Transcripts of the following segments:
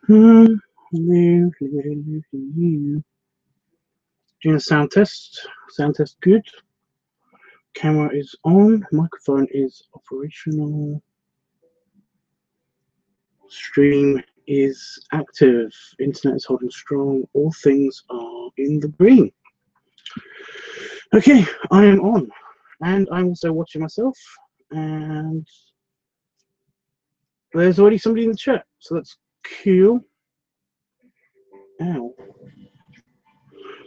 Doing a sound test. Sound test good. Camera is on. Microphone is operational. Stream is active. Internet is holding strong. All things are in the green. Okay, I am on. And I'm also watching myself. And there's already somebody in the chat. So that's cool. Ow.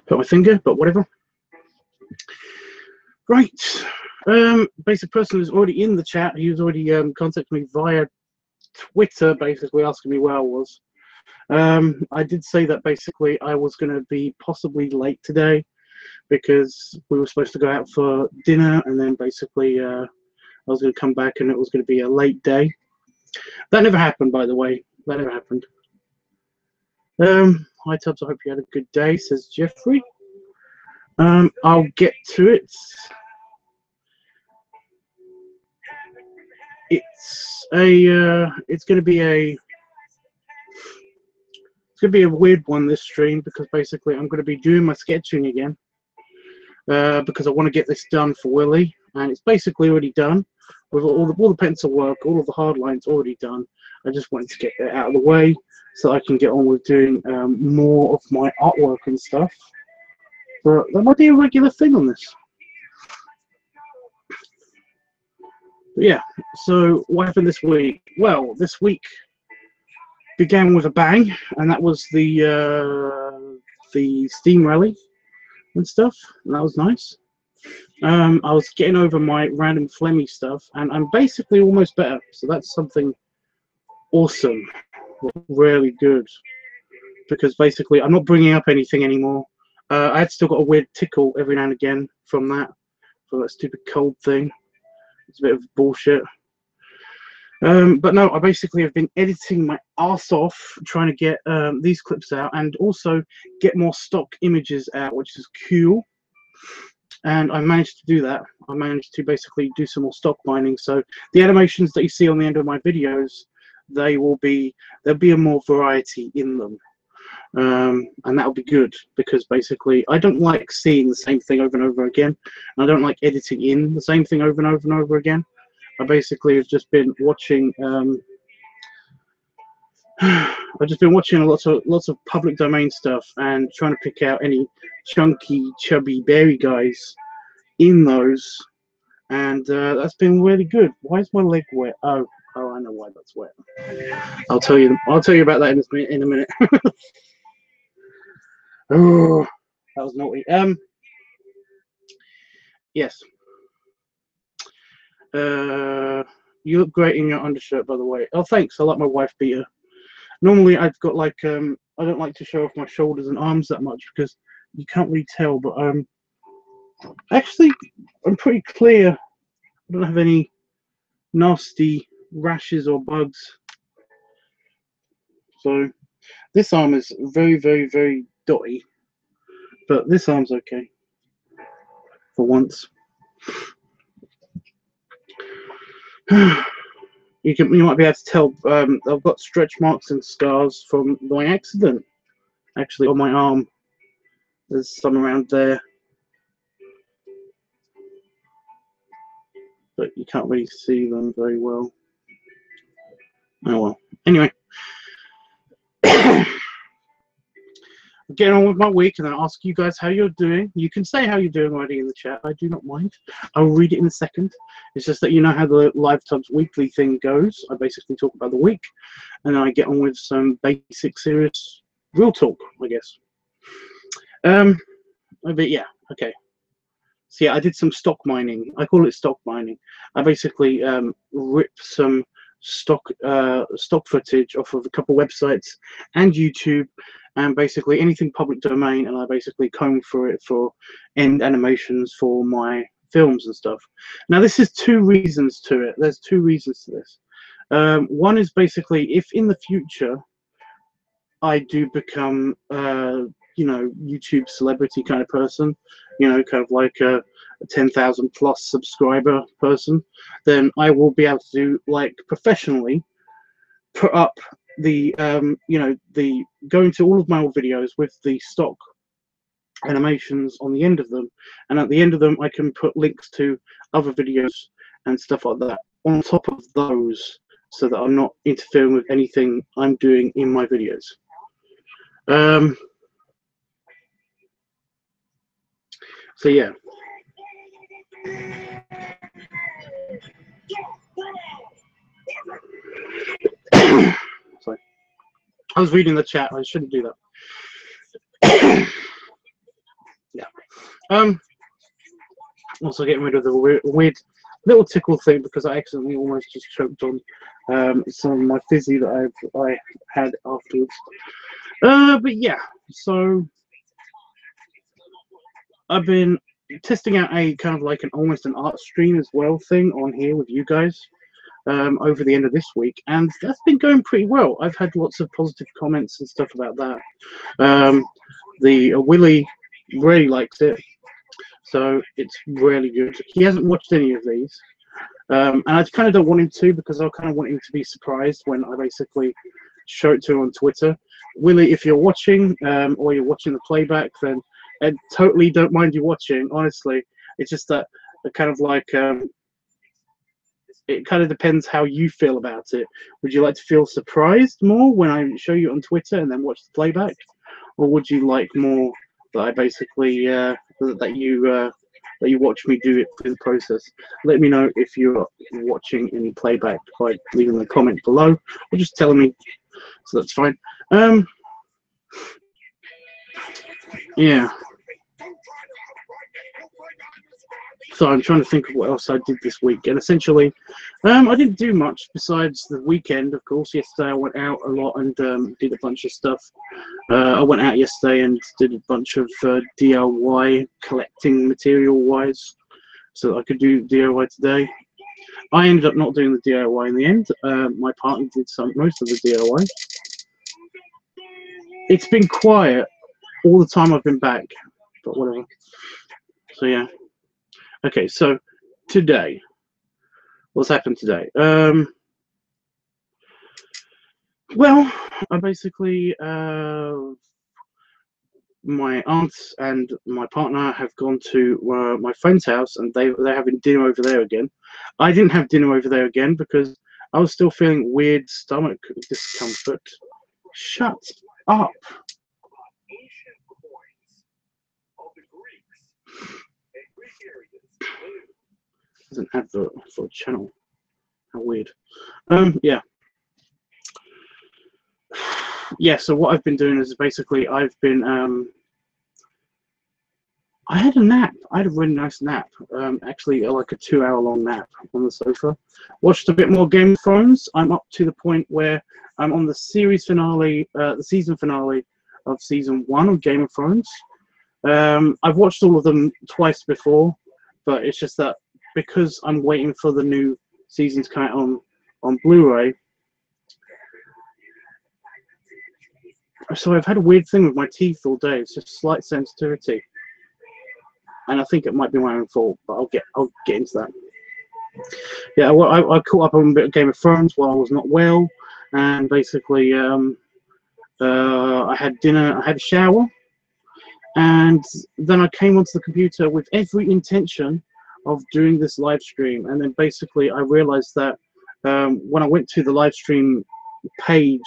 Got my finger, but whatever. Right. Basic person is already in the chat. He was already contacted me via Twitter, basically asking me where I was. I did say that basically I was going to be possibly late today because we were supposed to go out for dinner, and then basically I was going to come back and it was going to be a late day. That never happened, by the way. That never happened. Hi Tubbs, I hope you had a good day, says Jeffrey. I'll get to it. It's going to be a weird one, this stream, because basically I'm going to be doing my sketching again because I want to get this done for Willie, and it's basically already done with all the pencil work, all of the hard lines already done. I just wanted to get it out of the way so I can get on with doing more of my artwork and stuff. But that might be a regular thing on this. But yeah, so what happened this week? Well, this week began with a bang, and that was the Steam rally and stuff, and that was nice. I was getting over my random phlegmy stuff, and I'm basically almost better, so that's something awesome, really good, because basically I'm not bringing up anything anymore. I had still got a weird tickle every now and again from that stupid cold thing. It's a bit of bullshit. But no, I basically have been editing my ass off trying to get these clips out and also get more stock images out, which is cool. And I managed to do that. I managed to basically do some more stock mining. So the animations that you see on the end of my videos, there'll be a more variety in them. And that'll be good, because basically I don't like seeing the same thing over and over again. I don't like editing in the same thing over and over and over again. I basically have just been watching I've just been watching lots of public domain stuff and trying to pick out any chunky, chubby, berry guys in those, and that's been really good. Why is my leg wet? Oh, I know why that's wet. I'll tell you about that in a minute. Oh, that was naughty. Yes. You look great in your undershirt, by the way. Oh, thanks. I like my wife beater. Normally, I've got like I don't like to show off my shoulders and arms that much because you can't really tell. But actually, I'm pretty clear. I don't have any nasty rashes or bugs. So this arm is very, very, very dotty, but this arm's okay for once. You might be able to tell I've got stretch marks and scars from my accident. Actually, on my arm, there's some around there, but you can't really see them very well. Oh well. Anyway, getting on with my week, and I'll ask you guys how you're doing. You can say how you're doing already in the chat. I do not mind. I'll read it in a second. It's just that you know how the LiveTUBBS weekly thing goes. I basically talk about the week, and then I get on with some basic, serious, real talk, I guess. But yeah, okay. So yeah, I did some stock mining. I call it stock mining. I basically ripped some stock footage off of a couple websites and YouTube, and basically anything public domain, and I basically comb through it for end animations for my films and stuff. Now this is two reasons to it. There's two reasons to this. One is basically if in the future I do become you know, YouTube celebrity kind of person, you know, kind of like a 10,000 plus subscriber person, then I will be able to, like, professionally put up the you know, the go into all of my old videos with the stock animations on the end of them, and at the end of them I can put links to other videos and stuff like that on top of those, so that I'm not interfering with anything I'm doing in my videos. So yeah. Sorry, I was reading the chat. I shouldn't do that. Yeah. Also getting rid of the weird little tickle thing, because I accidentally almost just choked on some of my fizzy that I had afterwards. But yeah, so I've been testing out a kind of like almost an art stream as well thing on here with you guys over the end of this week, and that's been going pretty well. I've had lots of positive comments and stuff about that. The Willie really likes it, so it's really good. He hasn't watched any of these, and I kind of don't want him to, because I kind of want him to be surprised when I basically show it to him on Twitter. Willie, if you're watching or you're watching the playback, then I totally don't mind you watching, honestly. It's just that kind of like it kind of depends how you feel about it. Would you like to feel surprised more when I show you on Twitter and then watch the playback, or would you like more that I basically that you watch me do it through the process? Let me know if you're watching any playback by leaving a comment below, or just telling me, so that's fine. Yeah. So I'm trying to think of what else I did this week, and essentially, I didn't do much besides the weekend. Of course, yesterday I went out a lot and did a bunch of stuff. I went out yesterday and did a bunch of DIY collecting material-wise, so that I could do DIY today. I ended up not doing the DIY in the end. My partner did most of the DIY. It's been quiet all the time I've been back, but whatever. So yeah. Okay, so today, what's happened today? Well, I basically, my aunt and my partner have gone to my friend's house, and they're having dinner over there again. I didn't have dinner over there again because I was still feeling weird stomach discomfort. Shut up. There's an advert for a channel. How weird. Yeah. Yeah, so what I've been doing is basically I've been I had a nap. I had a really nice nap. Actually, like a 2-hour-long nap on the sofa. Watched a bit more Game of Thrones. I'm up to the point where I'm on the series finale, the season finale of season 1 of Game of Thrones. I've watched all of them twice before, but it's just that because I'm waiting for the new season to come out on Blu-ray. So I've had a weird thing with my teeth all day. It's just slight sensitivity, and I think it might be my own fault, but I'll get into that. Yeah, well, I caught up on a bit of Game of Thrones while I was not well, and basically I had dinner, I had a shower, and then I came onto the computer with every intention of doing this live stream, and then basically I realized that when I went to the live stream page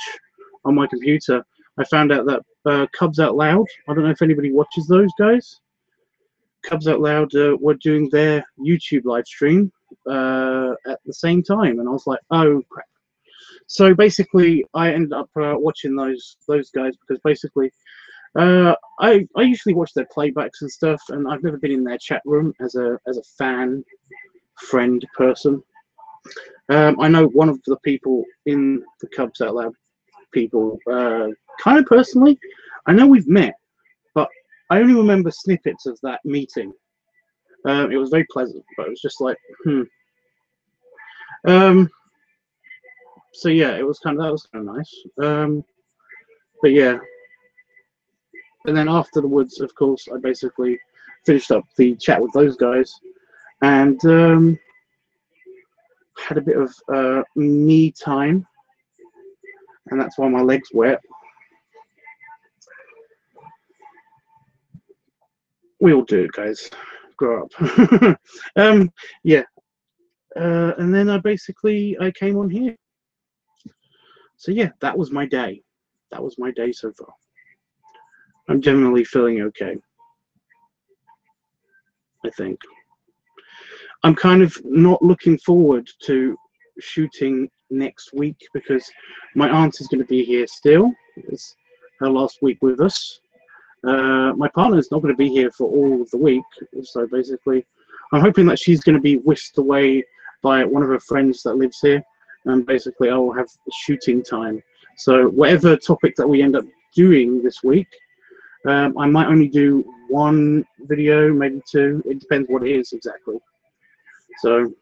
on my computer, I found out that Cubs Out Loud, I don't know if anybody watches those guys, Cubs Out Loud were doing their YouTube live stream at the same time, and I was like, oh crap. So basically I ended up watching those guys, because basically I usually watch their playbacks and stuff, and I've never been in their chat room as a fan friend person. I know one of the people in the Cubs Out Loud people kind of personally. I know we've met, but I only remember snippets of that meeting. It was very pleasant, but it was just like, so yeah, it was that was kind of nice. But yeah, and then afterwards, of course, I basically finished up the chat with those guys, and had a bit of me time. and that's why my leg's wet. We all do it, guys. Grow up. Yeah. And then I came on here. So yeah, that was my day. That was my day so far. I'm generally feeling okay, I think. I'm kind of not looking forward to shooting next week because my aunt is going to be here still. It's her last week with us. My partner's not going to be here for all of the week, so basically I'm hoping that she's going to be whisked away by one of her friends that lives here, and basically I will have shooting time. So whatever topic that we end up doing this week, I might only do one video, maybe two. It depends what it is exactly. So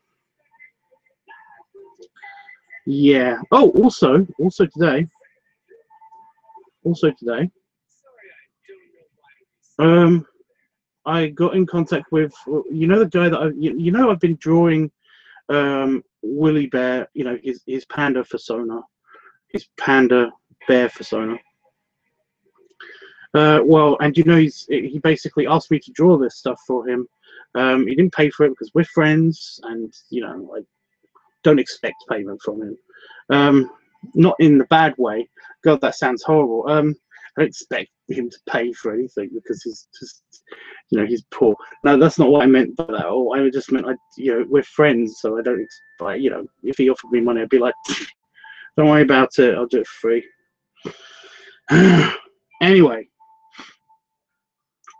yeah. Oh, also today, I got in contact with, you know, the guy that you know, I've been drawing Willy Bear, you know, his panda persona, his panda bear persona. Well, and you know, he basically asked me to draw this stuff for him. He didn't pay for it because we're friends, and you know, I don't expect payment from him. Not in the bad way. God, that sounds horrible. I don't expect him to pay for anything because he's just, you know, he's poor. No, that's not what I meant by that. Oh, I just meant, you know, we're friends, so I don't expect, you know, if he offered me money, I'd be like, don't worry about it, I'll do it for free. Anyway,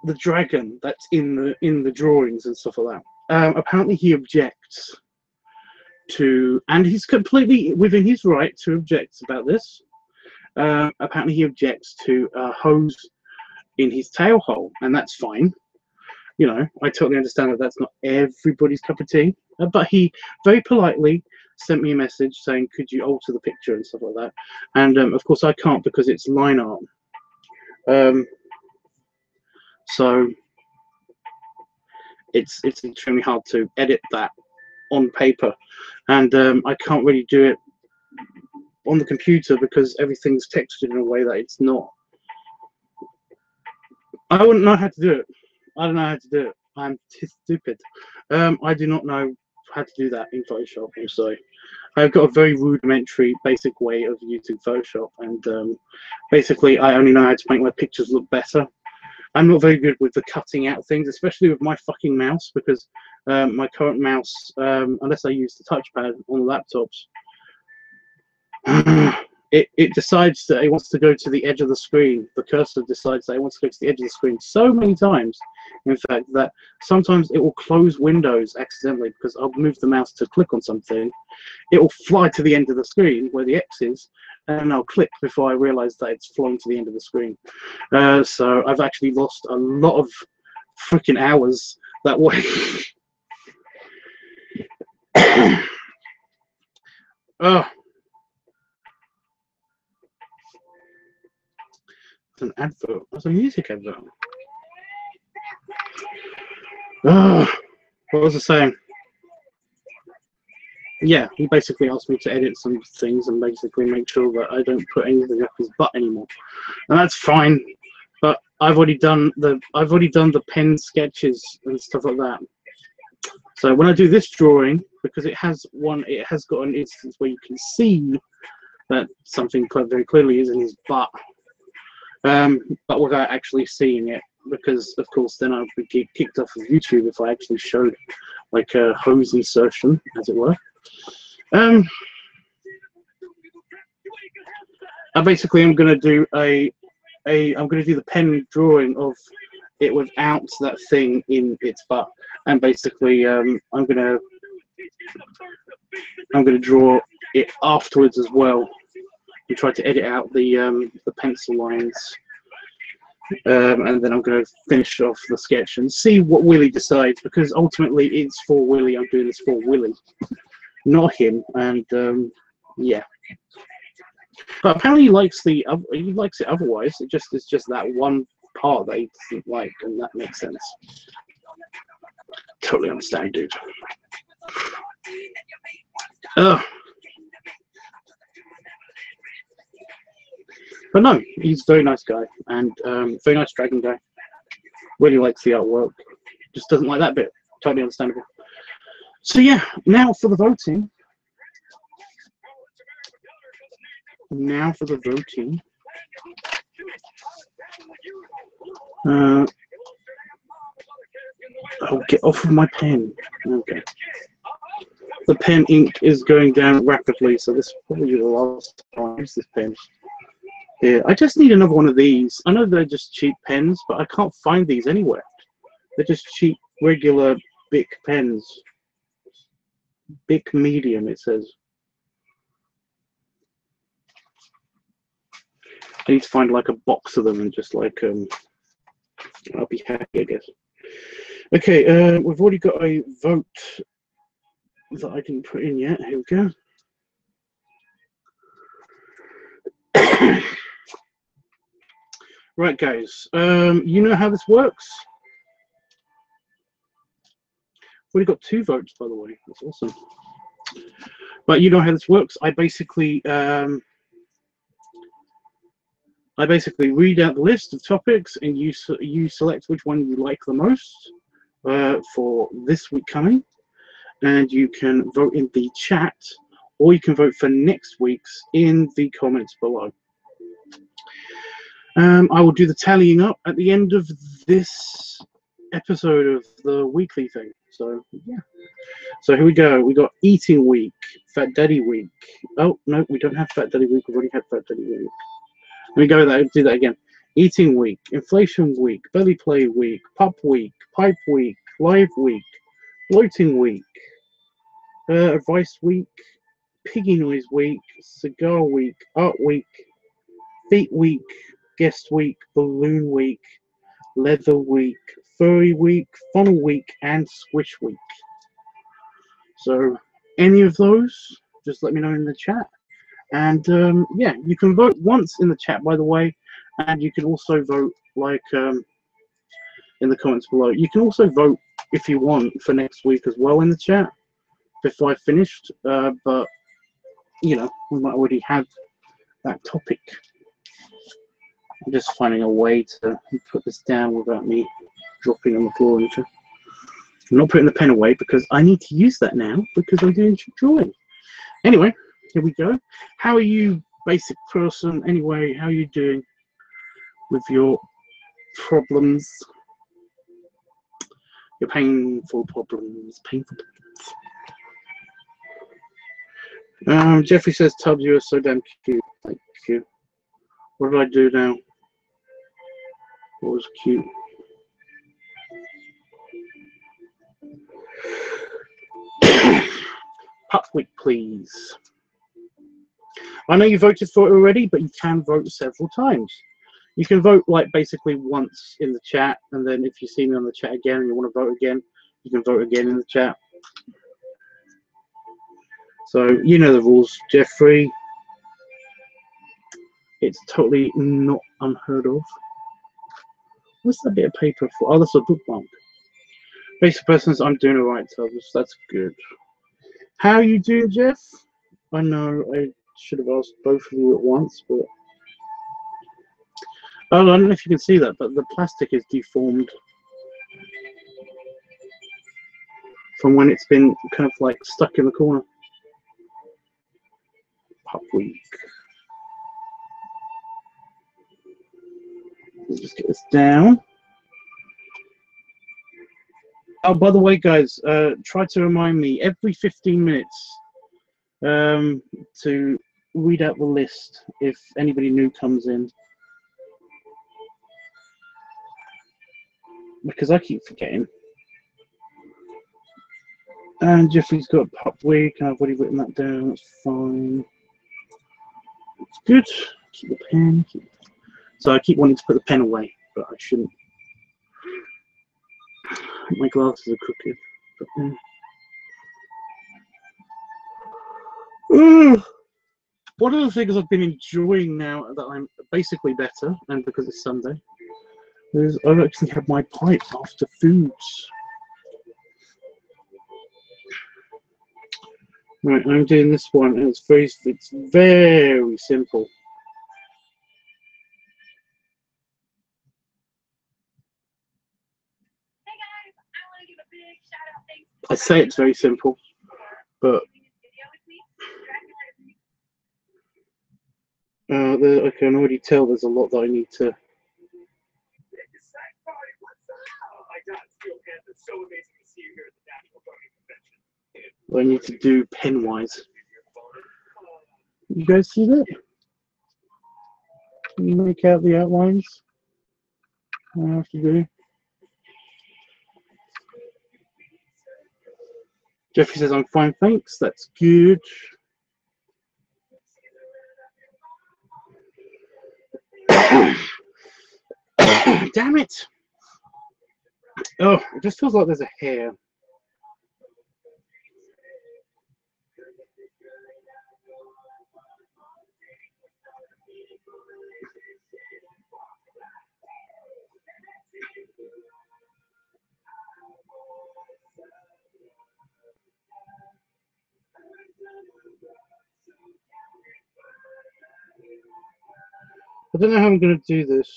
the dragon that's in the drawings and stuff like that. Apparently he objects to, and he's completely within his right to object about this. Apparently he objects to a hose in his tail hole, and that's fine. You know, I totally understand that that's not everybody's cup of tea, but he very politely sent me a message saying, could you alter the picture and stuff like that. And of course I can't because it's line art. So it's extremely hard to edit that on paper, and I can't really do it on the computer because everything's textured in a way that it's not. I wouldn't know how to do it. I don't know how to do it. I'm too stupid. I do not know how to do that in Photoshop. I'm sorry. I've got a very rudimentary, basic way of using Photoshop, and basically I only know how to make my pictures look better. I'm not very good with the cutting out things, especially with my fucking mouse, because my current mouse, unless I use the touchpad on the laptops, it decides that it wants to go to the edge of the screen. The cursor decides that it wants to go to the edge of the screen so many times, in fact, that sometimes it will close windows accidentally because I'll move the mouse to click on something. It will fly to the end of the screen where the X is, and I'll click before I realize that it's flown to the end of the screen. So I've actually lost a lot of freaking hours that way. Oh. An advert. That's a music advert. Oh, what was I saying? Yeah, he basically asked me to edit some things and basically make sure that I don't put anything up his butt anymore, and that's fine. But I've already done the pen sketches and stuff like that. So when I do this drawing, because it has got an instance where you can see that something very clearly is in his butt. But without actually seeing it, because of course then I would be kicked off of YouTube if I actually showed like a hose insertion, as it were. I basically am going to do I'm going to do the pen drawing of it without that thing in its butt, and basically I'm going to draw it afterwards as well. And try to edit out the pencil lines, and then I'm going to finish off the sketch and see what Willy decides, because ultimately it's for Willy. I'm doing this for Willy, not him. And yeah, but apparently he likes it otherwise. It's just that one part that he doesn't like, and that makes sense. Totally understand, dude. But no, he's a very nice guy, and very nice dragon guy. Really likes the artwork. Just doesn't like that bit. Totally understandable. So yeah, now for the voting. Oh, get off of my pen. Okay. The pen ink is going down rapidly, so this will probably be the last time I use this pen. Yeah, I just need another one of these. I know they're just cheap pens, but I can't find these anywhere. They're just cheap, regular, Bic pens. Bic medium, it says. I need to find like a box of them and just like, I'll be happy, I guess. Okay, we've already got a vote that I didn't put in yet. Here we go. Right, guys, you know how this works? We've got 2 votes, by the way. That's awesome. But you know how this works. I basically read out the list of topics, and you select which one you like the most for this week coming, and you can vote in the chat, or you can vote for next week's in the comments below. I will do the tallying up at the end of this episode of the weekly thing. So yeah. So here we go. We got eating week, Fat Daddy week. Oh no, we don't have Fat Daddy week. We've already had Fat Daddy week. Let me go there. Do that again. Eating week, inflation week, belly play week, pup week, pipe week, live week, bloating week, advice week, piggy noise week, cigar week, art week, feet week, guest week, balloon week, leather week, furry week, funnel week, and squish week. So any of those, just let me know in the chat. And yeah, you can vote once in the chat, by the way, and you can also vote like in the comments below. You can also vote if you want for next week as well in the chat before I finished, but you know, we might already have that topic. I'm just finding a way to put this down without me dropping on the floor. I'm not putting the pen away because I need to use that now because I'm doing drawing. Anyway, here we go. How are you, basic person? Anyway, how are you doing with your problems? Your painful problems. Jeffrey says, Tubbs, you are so damn cute. Thank you. What did I do now? What was cute? Pup week, please. I know you voted for it already, but you can vote several times. You can vote like basically once in the chat, and then if you see me on the chat again and you want to vote again, you can vote again in the chat. So you know the rules, Jeffrey. It's totally not unheard of. What's that bit of paper for? Oh, that's a bookmark. Basic persons, I'm doing alright, Tubbs. That's good. How are you doing, Jeff? I know I should have asked both of you at once, but oh, I don't know if you can see that, but the plastic is deformed from when it's been kind of like stuck in the corner. Pup week. Let's just get this down. Oh, by the way, guys, try to remind me every 15 minutes to read out the list if anybody new comes in. Because I keep forgetting. And Jeffrey's got pup week, and I've already written that down, that's fine. It's good. Keep the pen. So I keep wanting to put the pen away, but I shouldn't. My glasses are crooked. One of the things I've been enjoying now that I'm basically better, and because it's Sunday, is I've actually had my pipe after foods. Right, I'm doing this one, and it's very simple. I say it's very simple, but I can already tell there's a lot that I need to. I need to do pen-wise. You guys see that? Can you make out the outlines? I have to do. Jeffrey says I'm fine, thanks. That's good. Damn it! Oh, it just feels like there's a hair. I don't know how I'm going to do this.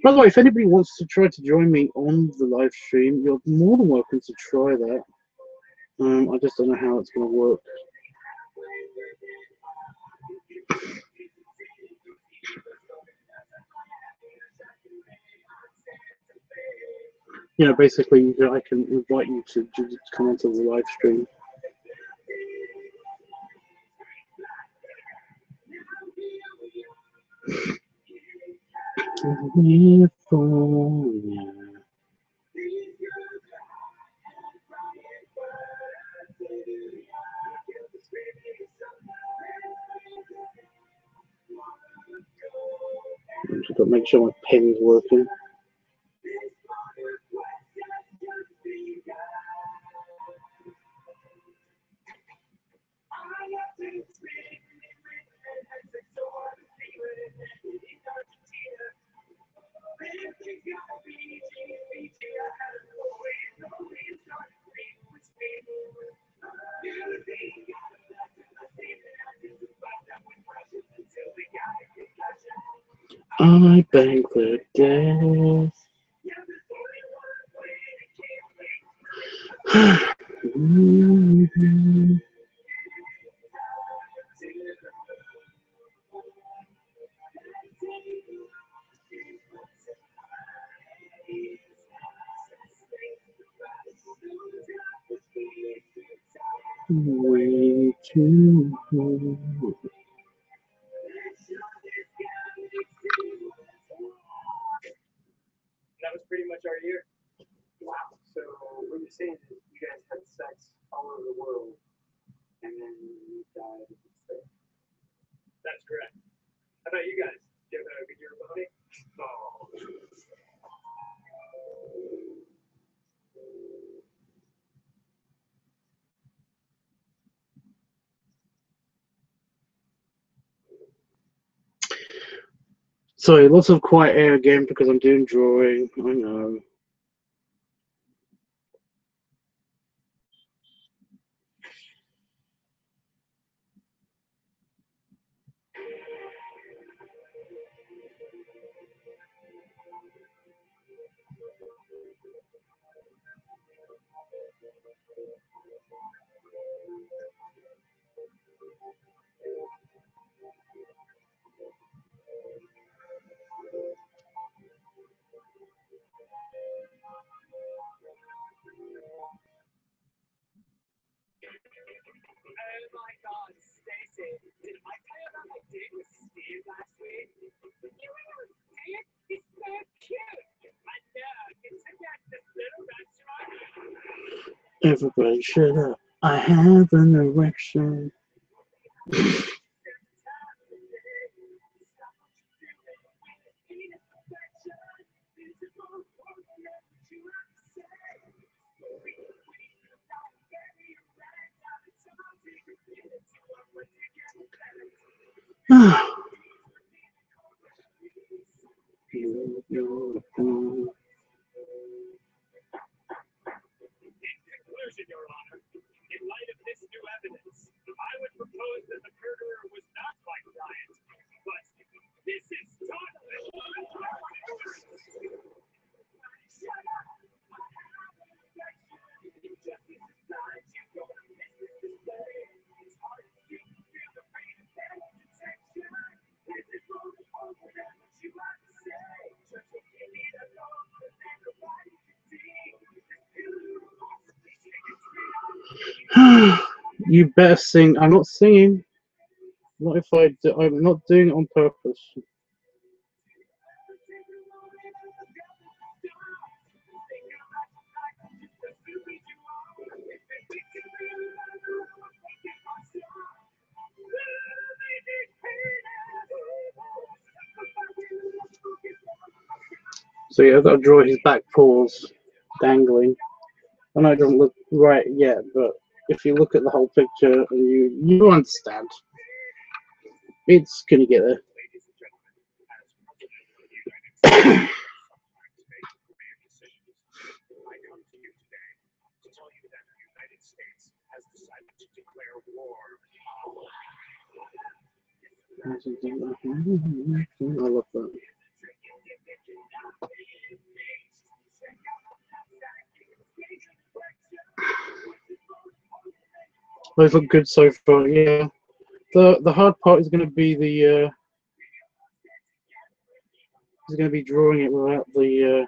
By the way, if anybody wants to try to join me on the live stream, you're more than welcome to try that. I just don't know how it's going to work. You know, basically, I can invite you to come onto the live stream. Just got to make sure my pen's working. I Bangladesh. Way too long. That was pretty much our year. Wow. So what you're saying is you guys had sex all over the world and then you died in space. That's correct. How about you guys? Do you have a good year of voting? Oh. Sorry, lots of quiet air again because I'm doing drawing. I know. Oh my God, Stacey, did I tell you about my date with Steve last week? You went with Steve? He's so cute. I know. He took me out to this little restaurant. Everybody shut up. I have an erection. You better sing. I'm not singing. Not if I do. I'm not doing it on purpose. So yeah, I've got to draw his back paws dangling. I know it doesn't look right yet, but if you look at the whole picture and you understand, it's gonna get there. I love that. Those look good so far. Yeah, the hard part is going to be the is going to be drawing it without the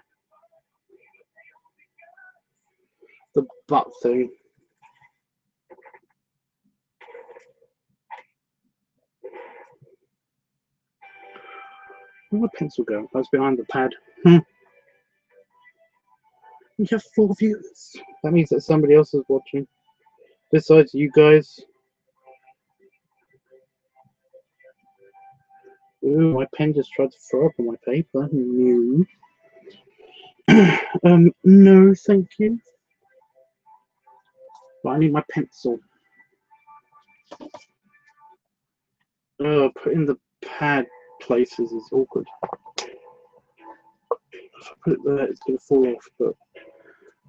butt thing. Where'd my pencil go? I was behind the pad. We have 4 viewers. That means that somebody else is watching. Besides you guys. Ooh, my pen just tried to throw up on my paper. No. No, thank you. But I need my pencil. Putting the pad places is awkward. If I put it there, it's going to fall off, but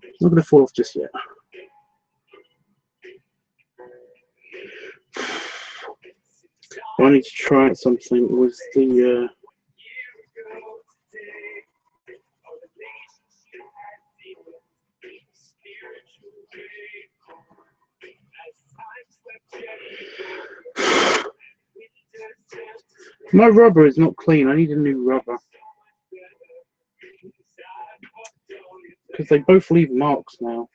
it's not going to fall off just yet. I need to try something with the my rubber is not clean. I need a new rubber. Because they both leave marks now.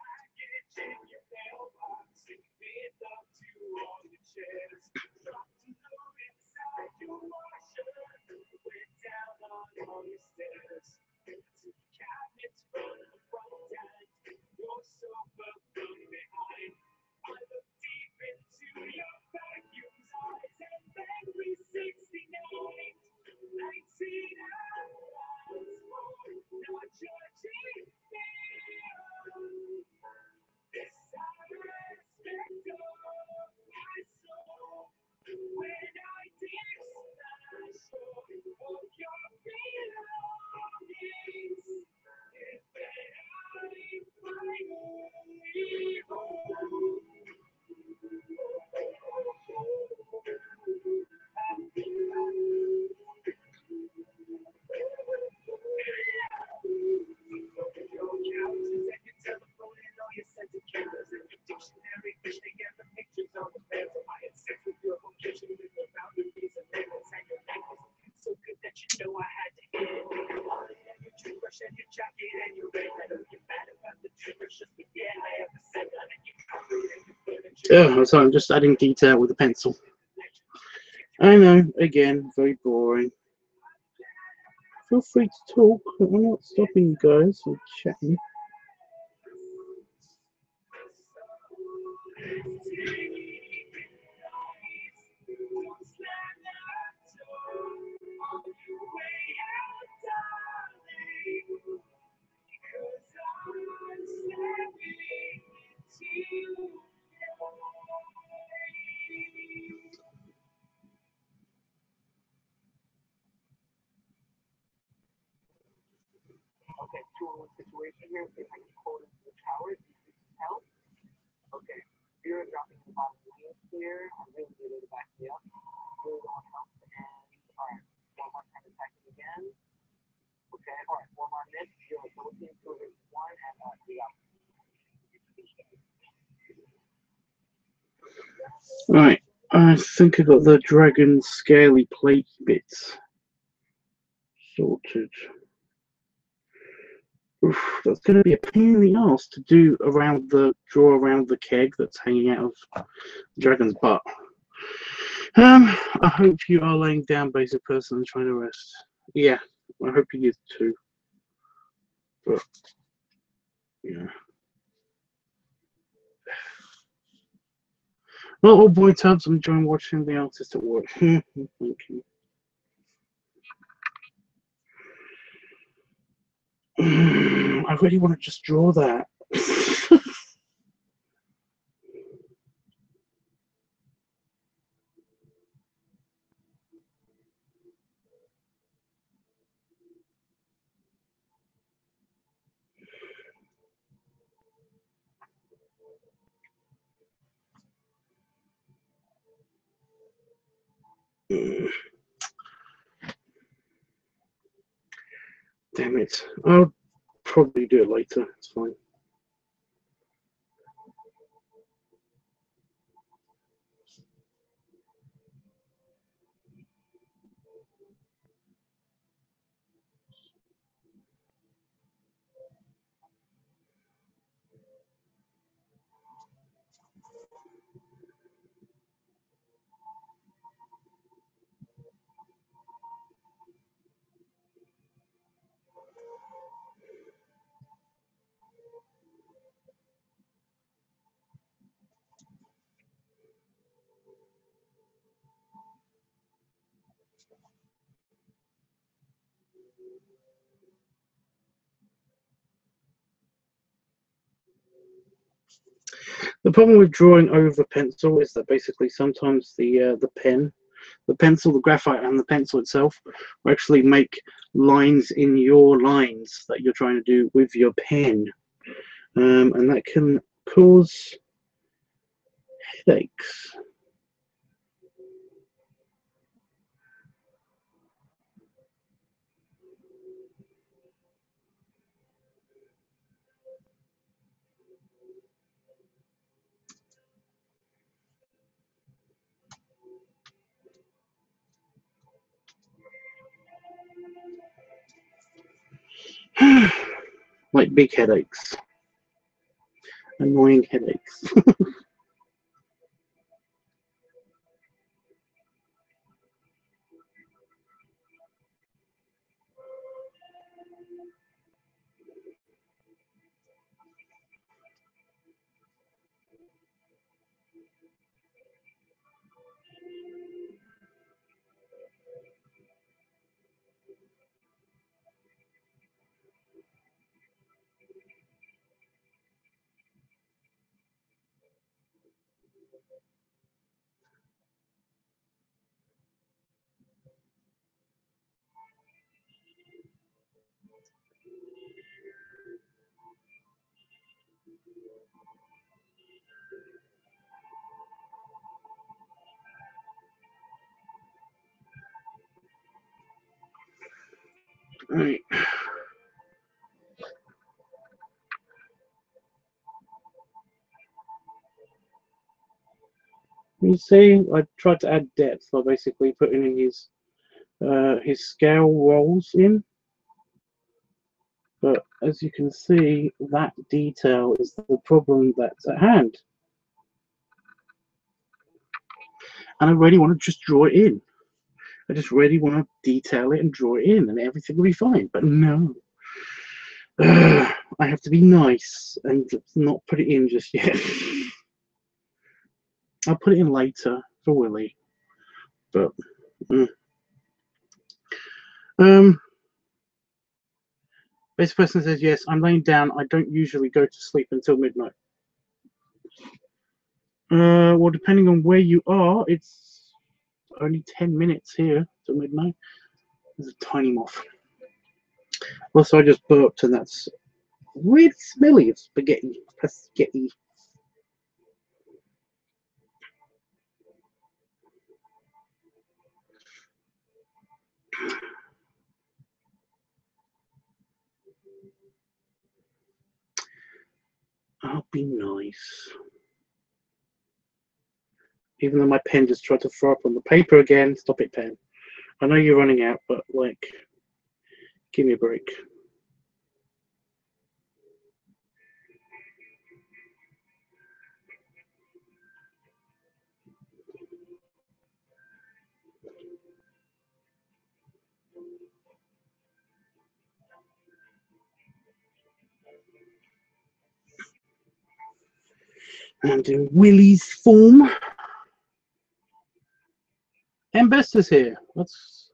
Oh, so I'm just adding detail with a pencil. I know, again, very boring. Feel free to talk. I'm not stopping you guys from chatting. Okay, 2-on-1 situation here. If I can hold into the tower, you can help. Okay, you're dropping the bottom lane here. I'm really good to back me up. Really don't help. And alright, one more time attacking again. Okay, alright, one more miss. You're both into it. One and yeah. Right, I think I got the dragon scaly plate bits sorted. Oof, that's going to be a pain in the ass to do draw around the keg that's hanging out of the dragon's butt. I hope you are laying down, basic person, and trying to rest. Yeah, I hope you did too. But yeah. Well, oh boy, Tubbs, I'm enjoying watching the artist at work. Thank you. I really want to just draw that. Damn it. I'll probably do it later. It's fine. The problem with drawing over pencil is that basically sometimes the pencil, the graphite, and the pencil itself will actually make lines in your lines that you're trying to do with your pen, and that can cause headaches. Like big headaches, annoying headaches. Right. You see, I tried to add depth by basically putting in his scale rolls in, but as you can see, that detail is the problem that's at hand. And I really want to just draw it in. I just really want to detail it and draw it in, and everything will be fine. But no, I have to be nice and not put it in just yet. I'll put it in later for Willie. But this person says yes. I'm laying down. I don't usually go to sleep until midnight. Well, depending on where you are, it's only 10 minutes here till midnight. There's a tiny moth. Also, I just burped, and that's weird smelly of spaghetti. Spaghetti. I'll be nice. Even though my pen just tried to throw up on the paper again. Stop it, pen. I know you're running out, but like, give me a break. And in Willie's form. Best is here. That's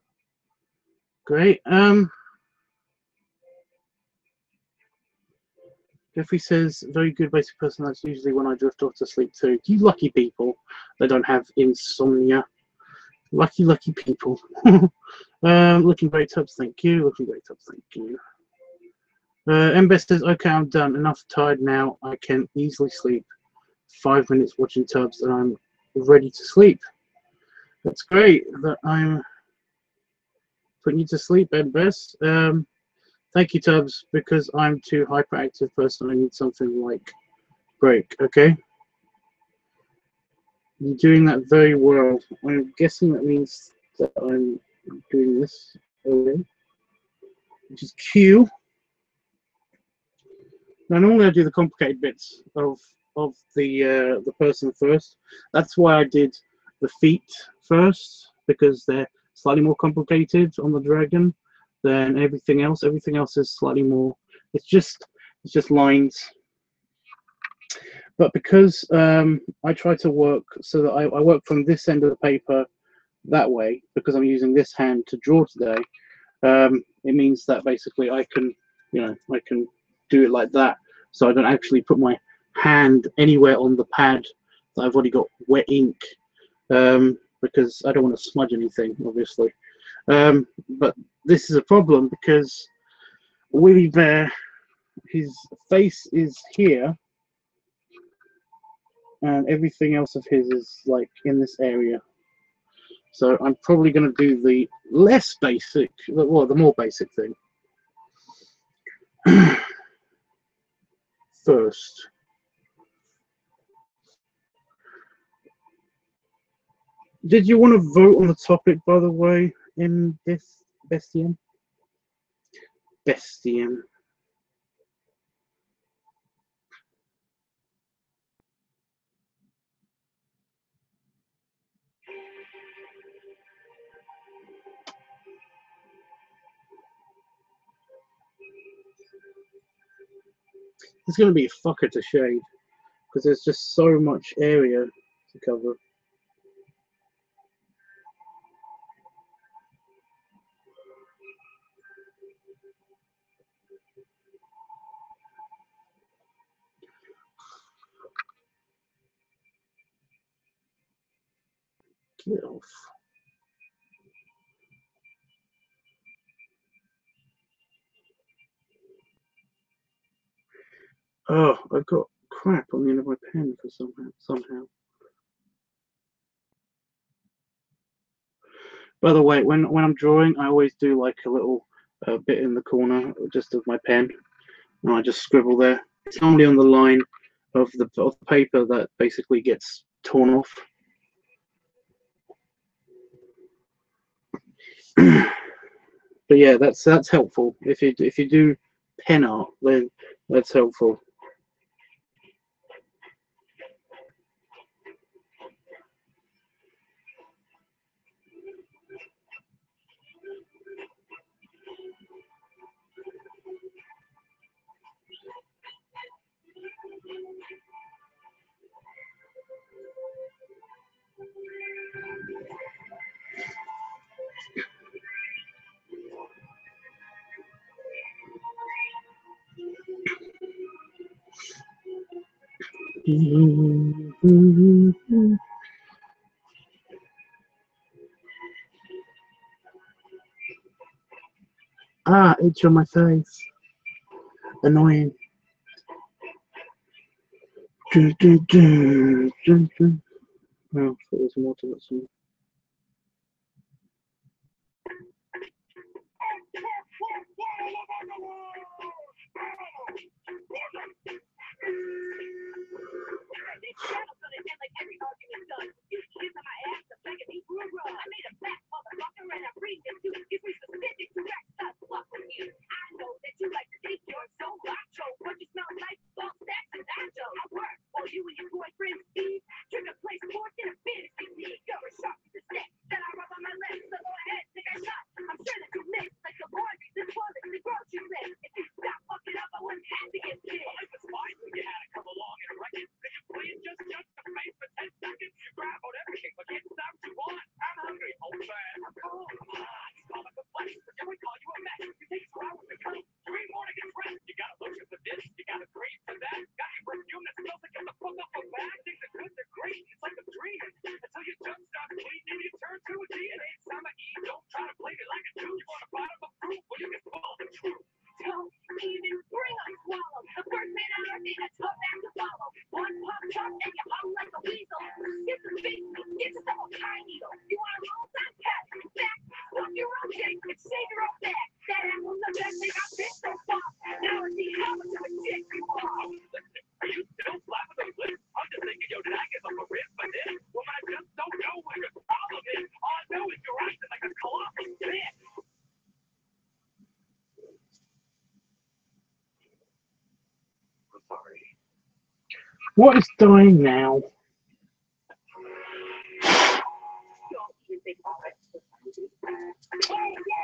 great. Jeffrey says, very good basic person. That's usually when I drift off to sleep too. You lucky people that don't have insomnia. Lucky, lucky people. Looking great, Tubbs, thank you. Looking great, Tubbs, thank you. Best says, okay, I'm done. Enough tired now. I can easily sleep. 5 minutes watching Tubbs and I'm ready to sleep. That's great that I'm putting you to sleep, Best. Thank you, Tubbs, because I'm too hyperactive person. I need something like break, okay? You're doing that very well. I'm guessing that means that I'm doing this, okay? Which is Q. Now, normally I do the complicated bits of the person first. That's why I did the feet first, because they're slightly more complicated on the dragon than everything else. Everything else is slightly more. It's just lines. But because I try to work so that I work from this end of the paper that way, because I'm using this hand to draw today, it means that basically I can, I can do it like that. So I don't actually put my hand anywhere on the pad that I've already got wet ink, because I don't want to smudge anything, obviously. But this is a problem because Willie Bear, his face is here, and everything else of his is like in this area. So I'm probably going to do the less basic, well, the more basic thing first. Did you want to vote on the topic, by the way, in this Bestium? Bestium. It's going to be a fucker to shade because there's just so much area to cover. Get off. Oh, I've got crap on the end of my pen for somehow. By the way, when I'm drawing, I always do like a little bit in the corner just of my pen, and I just scribble there. It's normally on the line of the paper that basically gets torn off. But yeah, that's helpful. If you do pen art, then that's helpful. Ah, itch on my face. Annoying. Oh, there's more to that song. What is dying now?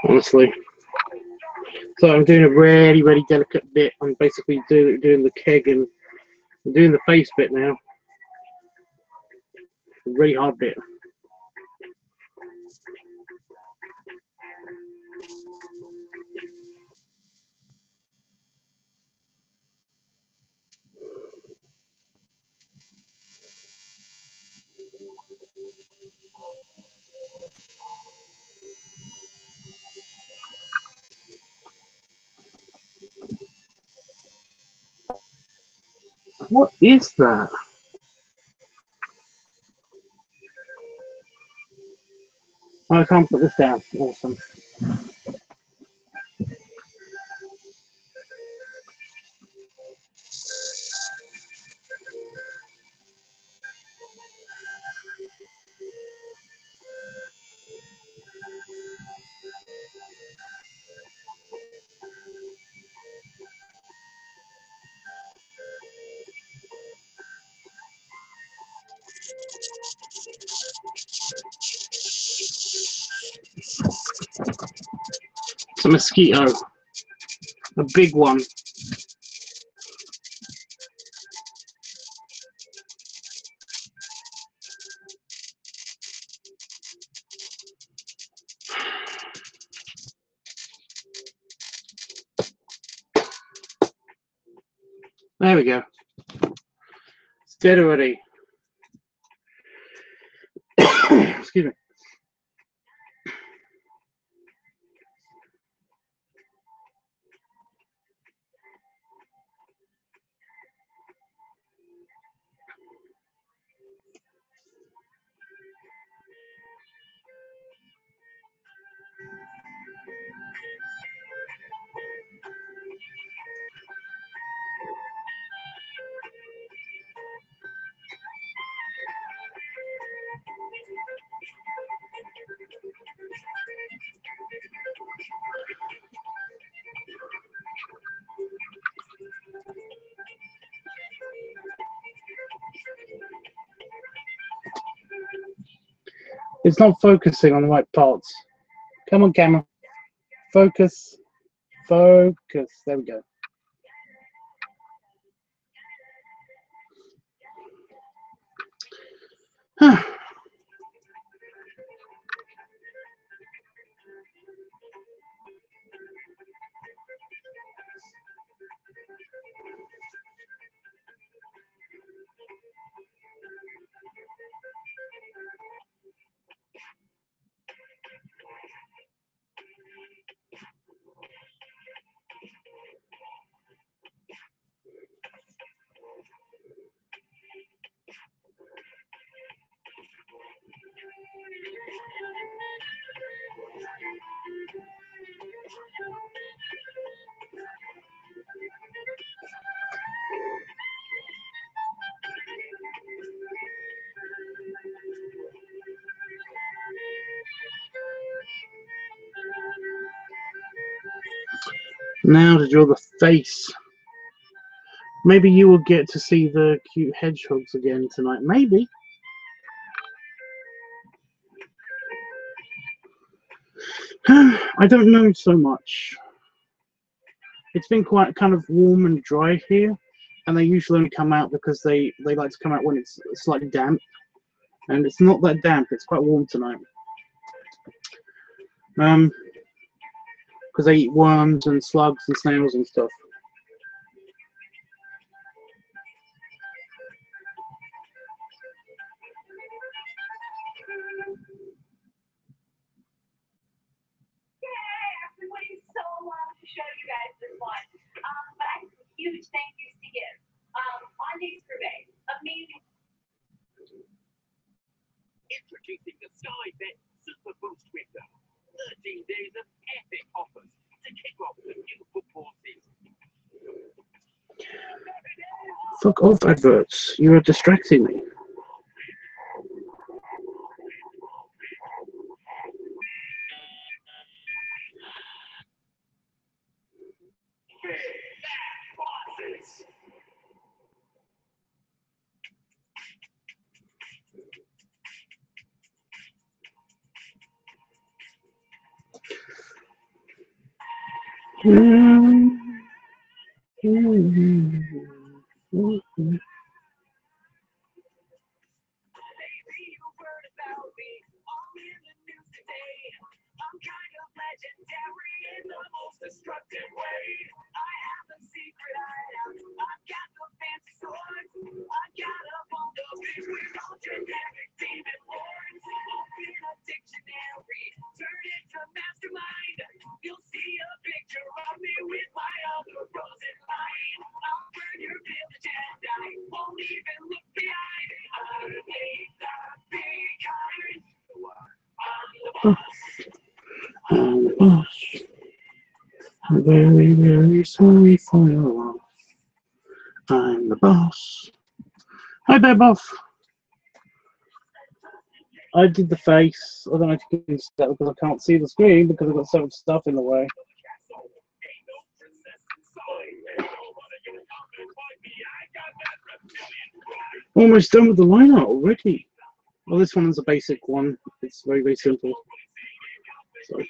Honestly. So I'm doing a really, really delicate bit. I'm basically doing the keg and I'm doing the face bit now. A really hard bit. What is that? Oh, I can't put this down. Awesome. It's a mosquito. A big one. There we go. It's dead already. Excuse me. It's not focusing on the right parts. Come on, camera. Focus. Focus. There we go. Now to draw the face. Maybe you will get to see the cute hedgehogs again tonight. Maybe. I don't know so much. It's been quite kind of warm and dry here, and they usually only come out because they like to come out when it's slightly damp, and it's not that damp. It's quite warm tonight. Because they eat worms and slugs and snails and stuff. To show you guys this one. But I have some huge thank yous to give. Monday Survey, amazing. Introducing the Sky Bet Super Boost window. 13 days of epic offers to kick off the new football season. Fuck off, adverts. You are distracting me. kind of legendary in the most destructive way. I have a secret hideout. I've got the fancy swords. I've got a bone of fish with all generic demon lords. Open a dictionary, turn it to mastermind. You'll see a picture of me with my other frozen mind. I'll burn your village and I won't even look behind. I need not be kind. I'm the boss. I'm very, very sorry for your loss. I'm the boss. Hi there, Buff. I did the face. I don't know if you can see that because I can't see the screen because I've got so much stuff in the way. Almost done with the lineup already. Well, this one is a basic one. It's very, very simple. So.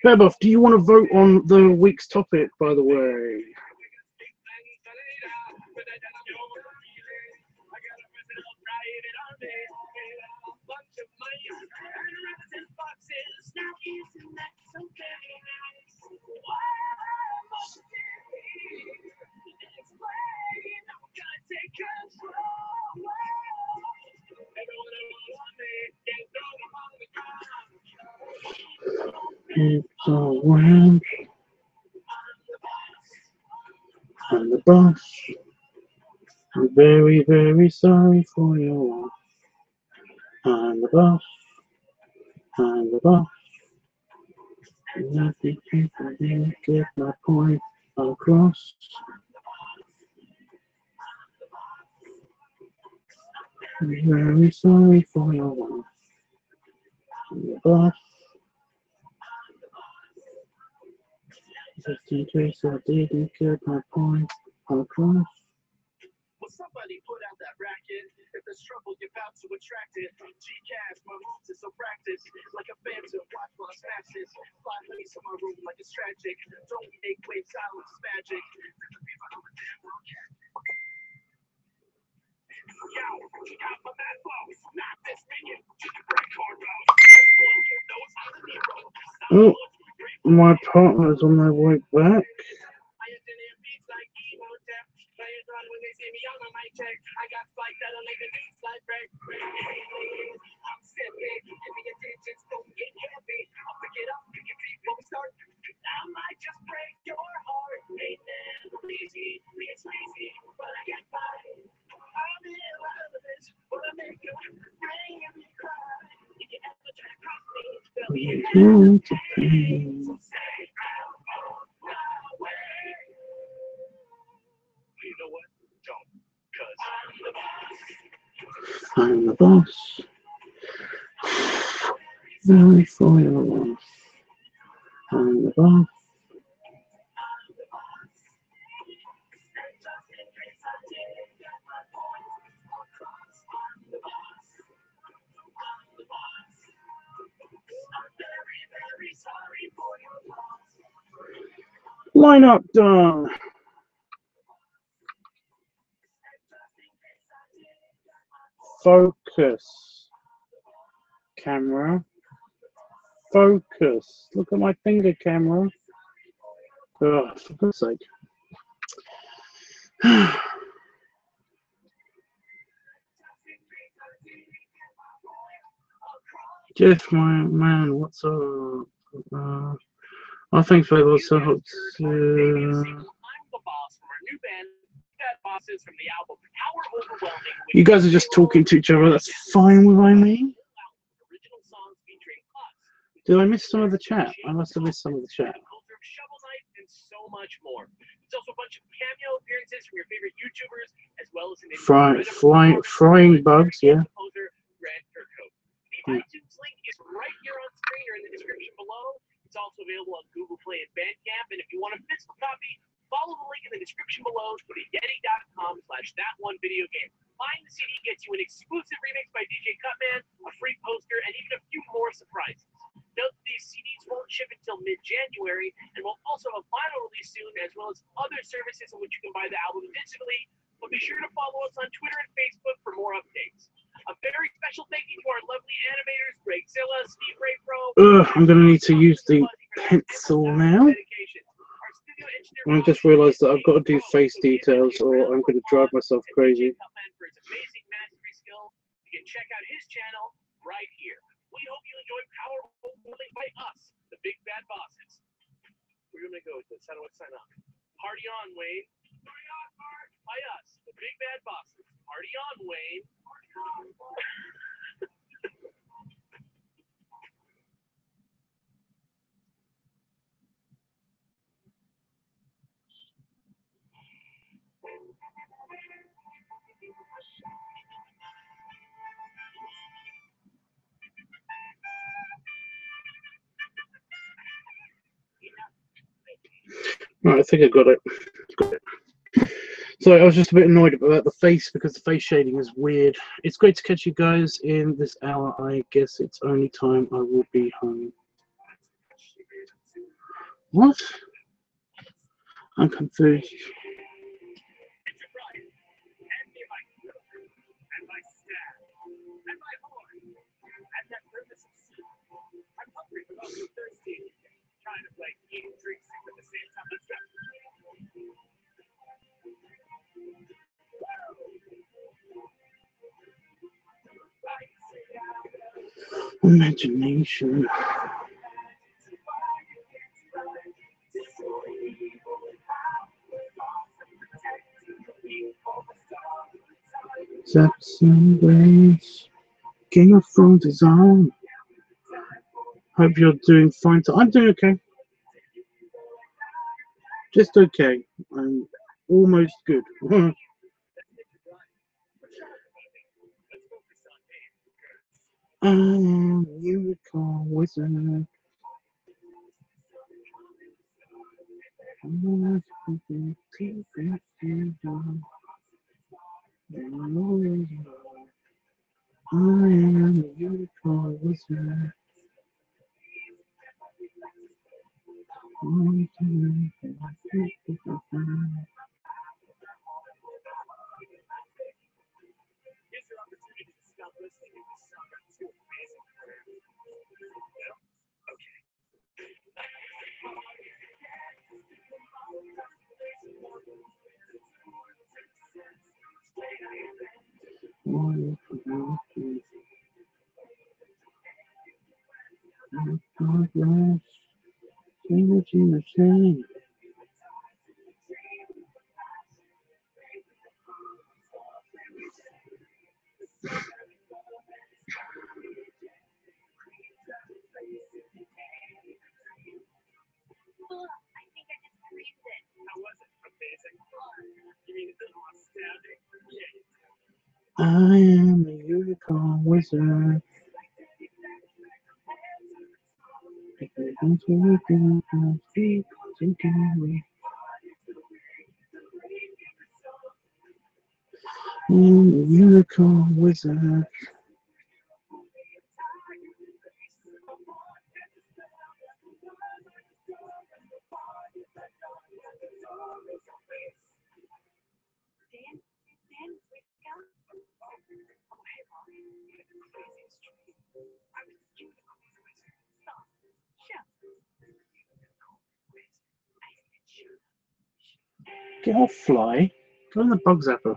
Bebuff, do you want to vote on the week's topic, by the way? It's all around. I'm the boss. I'm very, very sorry for your loss. I'm the boss. I'm the boss. Nothing people didn't get my point across. I'm very sorry for your loss. I'm the boss. Just in case I didn't get my point across. Well, somebody put out that racket. If there's trouble, you're about to attract it. G-Cash, my moves is so practiced. Like a phantom, watch while I smash this. Fly lace in my room like it's tragic. Don't make wave silence is magic. Yo, got my mad flow. Not this minion. Just a break hard route. Everyone here knows I'm the hero. Oh, my partner's on their way back. When they see me on my mic check, I got flight that'll make the beats like break. I'm sipping, give me attention, don't get heavy. I'll pick it up, pick your feet when we start. I might just break your heart. Ain't never easy, it's easy, but I get by. I'm irrelevant, but I make you bring me cry. If you ever try to cross me, there'll be an end to pain. So stay out of my way. You know what? Don't, because I'm the boss. Very for your loss. I'm the boss. Lineup done. Focus. Camera. Focus. Look at my finger camera. Oh, for God's sake. Jeff, my man, what's up? Oh, thanks, Fable. So hope to. I'm the boss from our new band. That bosses from the album Power Overwhelming. You guys are just talking to each other. That's fine with me. Original songs featuring us. Did I miss some of the chat? I must have missed some of the chat. Shovel Knight and so much more. There's also a bunch of cameo appearances from your favorite YouTubers, as well as an Frying bugs, yeah. Composer Grant Kirkhope. The iTunes link is right here on screen or in the description below. It's also available on Google Play and Bandcamp. And if you want a physical copy, follow the link in the description below. Go to yeti.com/thatonevideogame. Buying the CD gets you an exclusive remix by DJ Cutman, a free poster, and even a few more surprises. Note these CDs won't ship until mid places in which you can buy the album digitally, but be sure to follow us on Twitter and Facebook for more updates. A very special thank you to our lovely animators, Gregzilla, Steve Ray Pro. I'm going to need to use the pencil now. I just realised that I've got to do face details or I'm going to drive myself crazy. You can check out his channel right here. We hope you enjoy Power Holding by us, the Big Bad Bosses. We're going to go with this. How do I sign off? Party on, Wayne. Party on, Mark. By us, the Big Bad Bosses. Party on, Wayne. Party on, Mark. Right, I think I got it. So I was just a bit annoyed about the face because the face shading is weird. It's great to catch you guys in this hour. I guess it's only time I will be home. What? I'm confused. Trying to play eating drinks at the same time. Let's go. Imagination. Saxon Grace. King of Thrones is on. Hope you're doing fine. I'm doing okay. Just okay. I'm almost good. I am a unicorn wizard. I am a unicorn wizard. I am a unicorn wizard. Unicorn wizard. Get off, fly. Go on the bug zapper.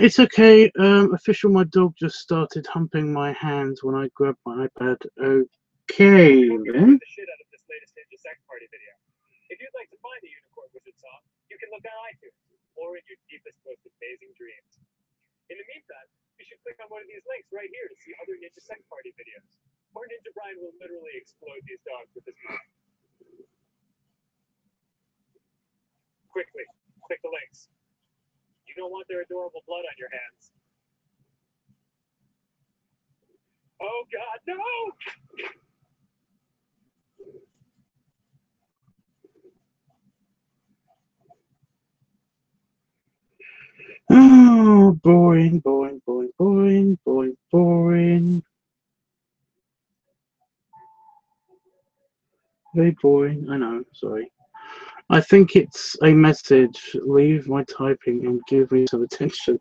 It's okay. Official, my dog just started humping my hands when I grabbed my iPad. Okay, then. The shit out of this latest Ninja Sex Party video. If you'd like to find the Unicorn Wizard song, you can look on iTunes or in your deepest, most amazing dreams. In the meantime, you should click on one of these links right here to see other Ninja Sex Party videos. Or Ninja Brian will literally explode these dogs with his mouth. Quickly, click the links. You don't want their adorable blood on your hands. Oh God, no! Oh, boring, boring, boring, boring, boring, boring. Very boring, I know, sorry. I think it's a message. Leave my typing and give me some attention.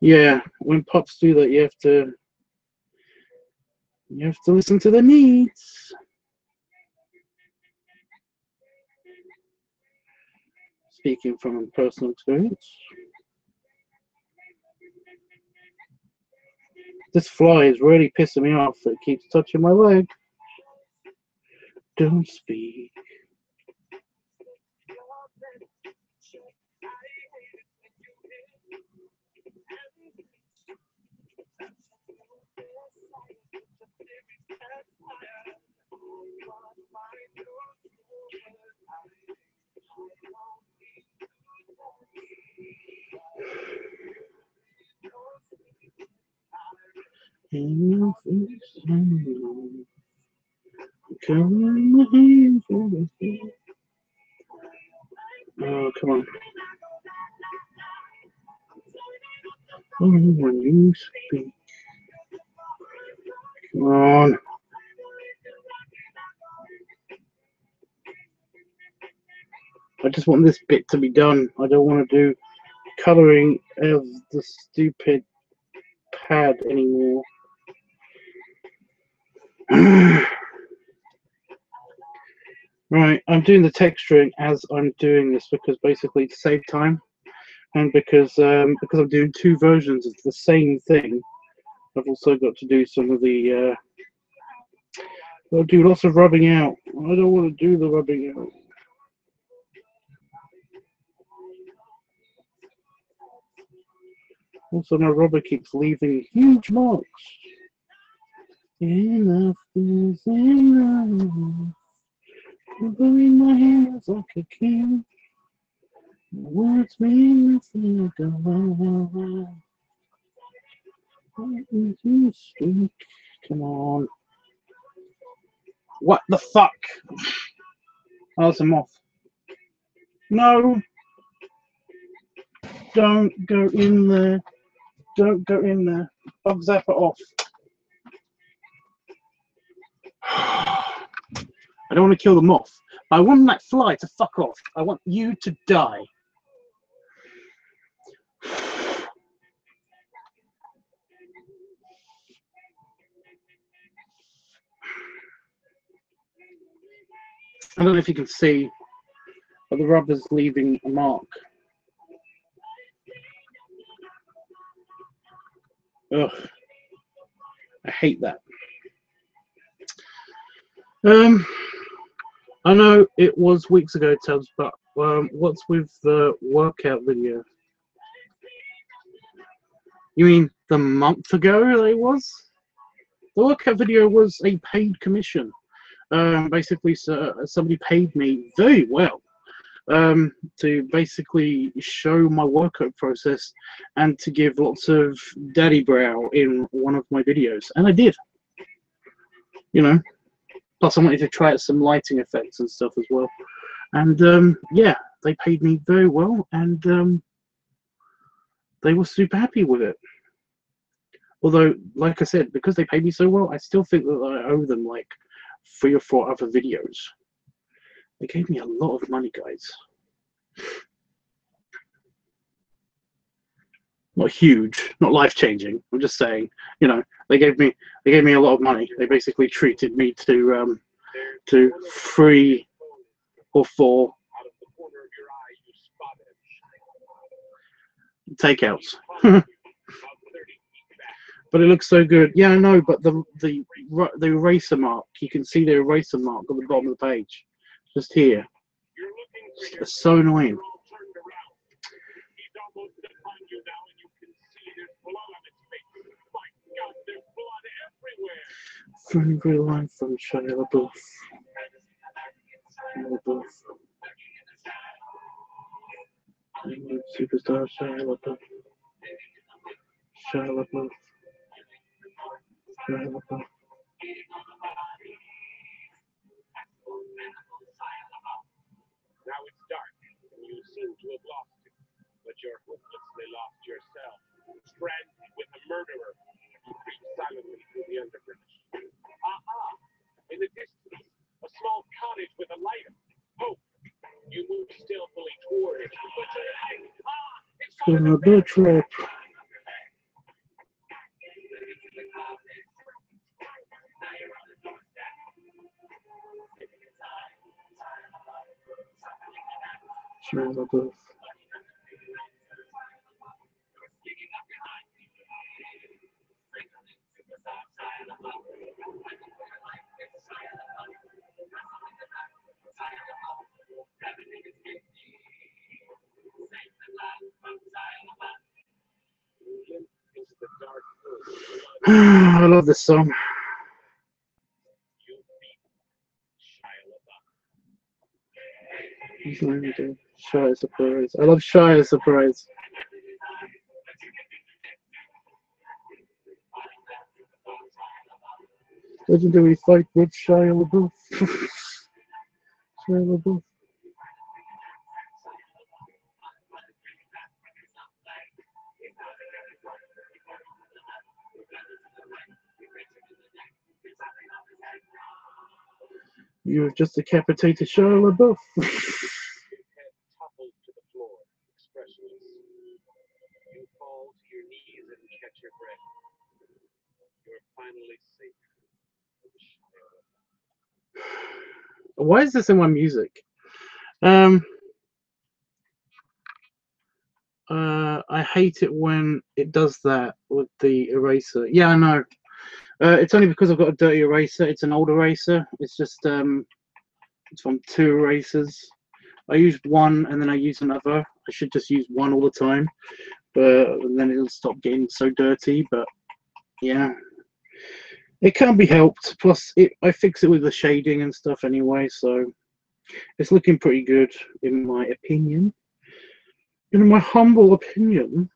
Yeah, when pups do that, you have to listen to their needs. Speaking from personal experience. This fly is really pissing me off. It keeps touching my leg. Don't speak. Oh, come on. When you speak. Come on. I just want this bit to be done. I don't want to do colouring of the stupid pad anymore. Right, I'm doing the texturing as I'm doing this because basically to save time, and because I'm doing two versions of the same thing. I've also got to do some of the I'll do lots of rubbing out. I don't want to do the rubbing out. Also, my rubber keeps leaving huge marks. Enough is enough. Covering my hands like a king. Words mean nothing. Speak. Come on. What the fuck? Oh, it's a moth. No. Don't go in there. Don't go in there. Bug zapper off. I don't want to kill the moth. I want that fly to fuck off. I want you to die. I don't know if you can see, but the rubber's leaving a mark. Ugh. I hate that. I know it was weeks ago, Tubbs, but what's with the workout video? You mean the month ago it was? The workout video was a paid commission. Basically, somebody paid me very well to basically show my workout process and to give lots of daddy brow in one of my videos, and I did. You know, plus I wanted to try out some lighting effects and stuff as well, and yeah, they paid me very well, and they were super happy with it. Although, like I said, because they paid me so well, I still think that I owe them like 3 or 4 other videos. They gave me a lot of money, guys. Not huge, not life-changing. I'm just saying, you know, they gave me a lot of money. They basically treated me to 3 or 4 takeouts. But it looks so good. Yeah, I know, but the eraser mark, you can see the eraser mark on the bottom of the page. Just here. It's so annoying. From real life from Shia LaBeouf. Superstar Shia LaBeouf. Shia LaBeouf. Shia LaBeouf. Now it's dark, and you seem to have lost it, but you're hopelessly lost yourself, stranded with a murderer. You creep silently through the underbrush. In the distance, a small cottage with a light. Hope. You move Another trap. Shia LaBeouf. I love this song. Shia Surprise. I love Shia Surprise. Legendary fight with Shia LaBeouf. Shia LaBeouf. You have just decapitated Shia LaBeouf. Toppled to the floor, expressionless. You fall to your knees and catch your breath. You're finally safe. Why is this in my music? I hate it when it does that with the eraser. Yeah, I know. It's only because I've got a dirty eraser. It's an old eraser. It's just it's from 2 erasers. I used one and then I use another. I should just use one all the time, but then it'll stop getting so dirty. But yeah, it can't be helped. Plus, I fix it with the shading and stuff anyway, so it's looking pretty good in my opinion. In my humble opinion.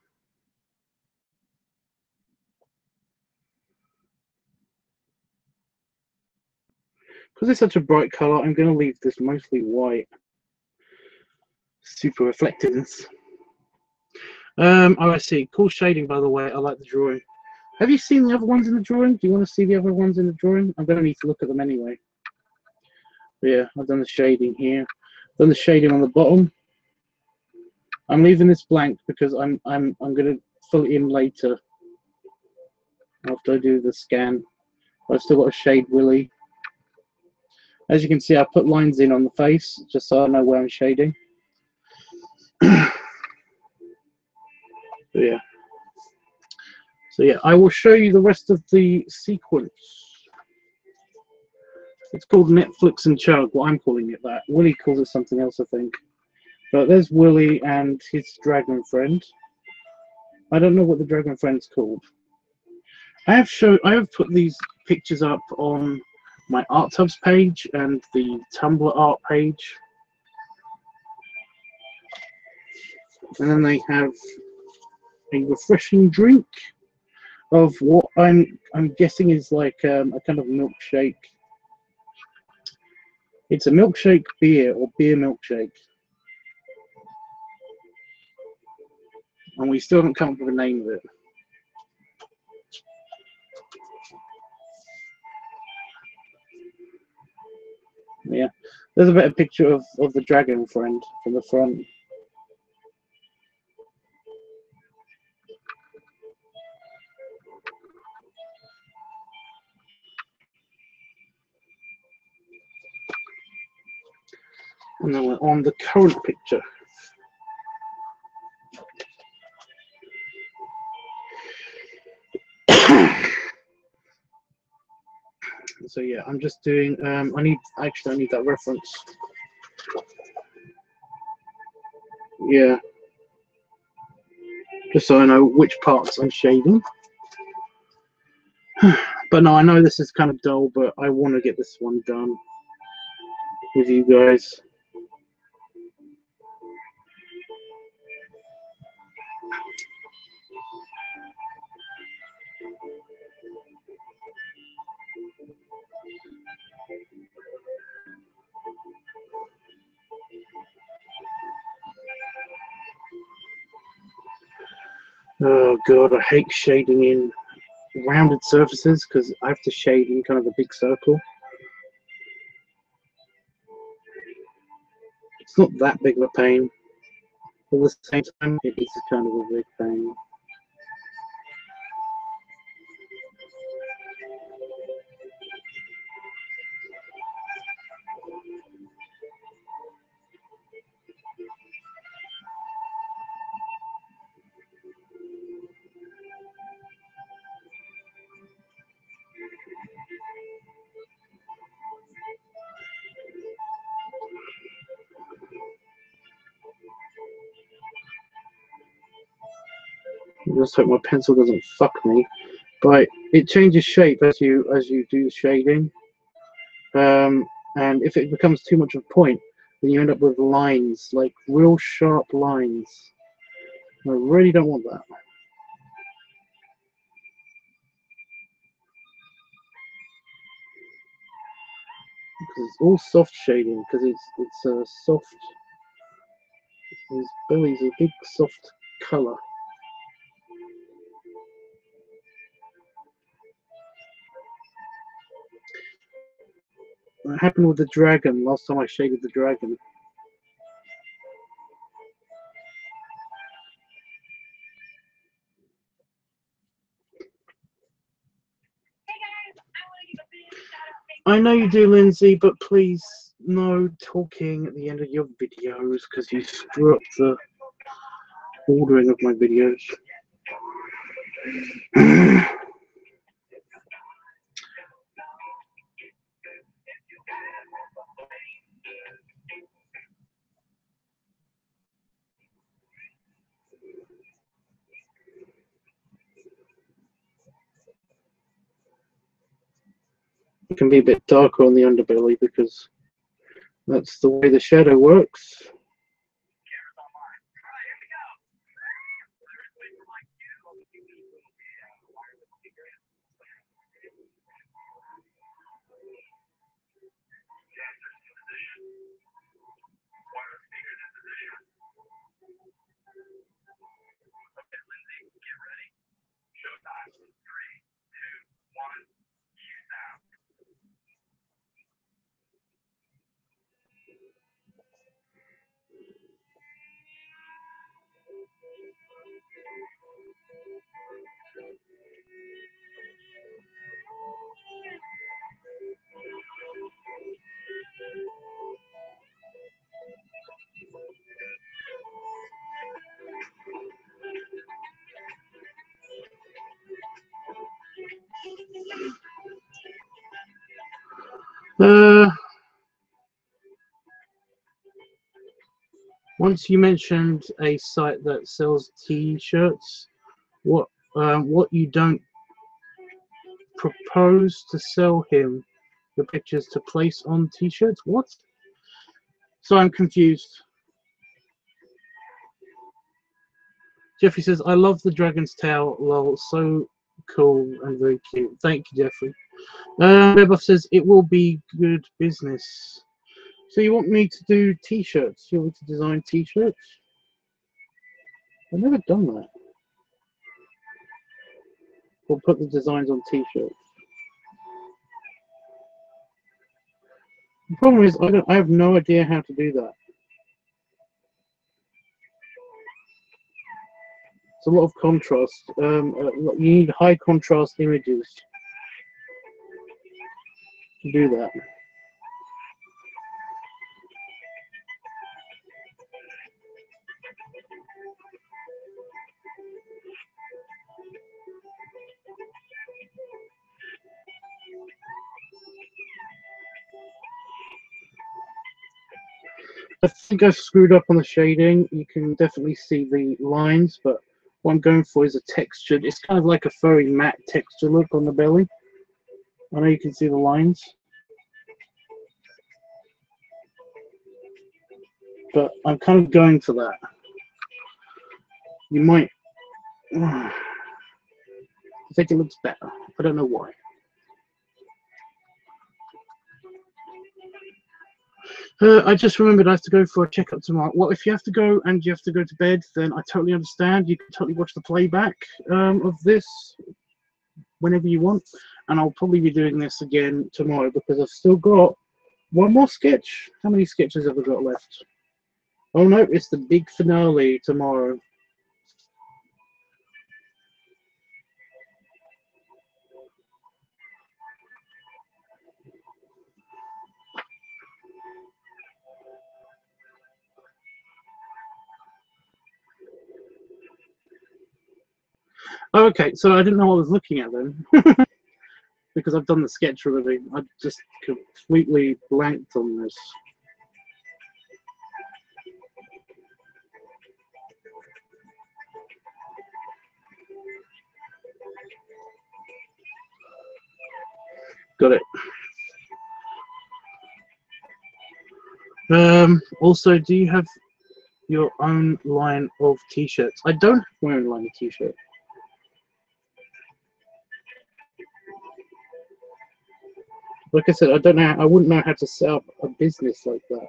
Because it's such a bright color, I'm going to leave this mostly white. Super reflectiveness. Oh, I see. Cool shading, by the way. I like the drawing. Have you seen the other ones in the drawing? Do you want to see the other ones in the drawing? I'm going to need to look at them anyway. But yeah, I've done the shading here. I've done the shading on the bottom. I'm leaving this blank because I'm going to fill it in later after I do the scan. I've still got to shade Willy. As you can see, I put lines in on the face just so I know where I'm shading. Yeah. So yeah, I will show you the rest of the sequence. It's called Netflix and Chug. Well, I'm calling it that. Willy calls it something else, I think. But there's Willy and his dragon friend. I don't know what the dragon friend's called. I have put these pictures up on my LiveTUBBS page and the Tumblr art page. And then they have a refreshing drink of what I'm guessing is like a kind of milkshake. It's a milkshake beer or beer milkshake. And we still haven't come up with a name of it. Yeah, there's a better picture of the dragon friend from the front. And then we're on the current picture. So yeah, I'm just doing. I need that reference. Yeah, just so I know which parts I'm shading. But no, I know this is kind of dull, but I want to get this one done with you guys. Oh god, I hate shading in rounded surfaces because I have to shade in kind of a big circle. It's not that big of a pain, at the same time, it is kind of a big bang. I just hope my pencil doesn't fuck me. But it changes shape as you do shading, and if it becomes too much of a point, then you end up with lines, like real sharp lines. I really don't want that. Because it's all soft shading, because it's a soft. His belly's a big soft colour. What happened with the dragon last time I shaded the dragon? I know you do, Lindsay, but please no talking at the end of your videos because you screw up the ordering of my videos. It can be a bit darker on the underbelly because that's the way the shadow works. Once you mentioned a site that sells T-shirts, what you don't propose to sell him the pictures to place on T-shirts? What? So I'm confused. Jeffrey says, I love the dragon's tail, lol, so cool and very cute. Thank you, Jeffrey. Bebuff says, it will be good business. So you want me to do T-shirts? You want me to design T-shirts? I've never done that. Or put the designs on T-shirts. The problem is, I have no idea how to do that. It's a lot of contrast. You need high contrast images to do that. I think I screwed up on the shading. You can definitely see the lines, but what I'm going for is a textured. It's kind of like a furry matte texture look on the belly. I know you can see the lines, but I'm kind of going for that. You might I think it looks better. I don't know why. I just remembered I have to go for a checkup tomorrow. Well, if you have to go and you have to go to bed, then I totally understand. You can totally watch the playback of this whenever you want. And I'll probably be doing this again tomorrow because I've still got one more sketch. How many sketches have I got left? Oh no, it's the big finale tomorrow. Okay, so I didn't know what I was looking at then. Because I've done the sketch already. I just completely blanked on this. Got it. Also, do you have your own line of t-shirts? I don't have my own line of t-shirts. Like I said, I don't know. I wouldn't know how to set up a business like that.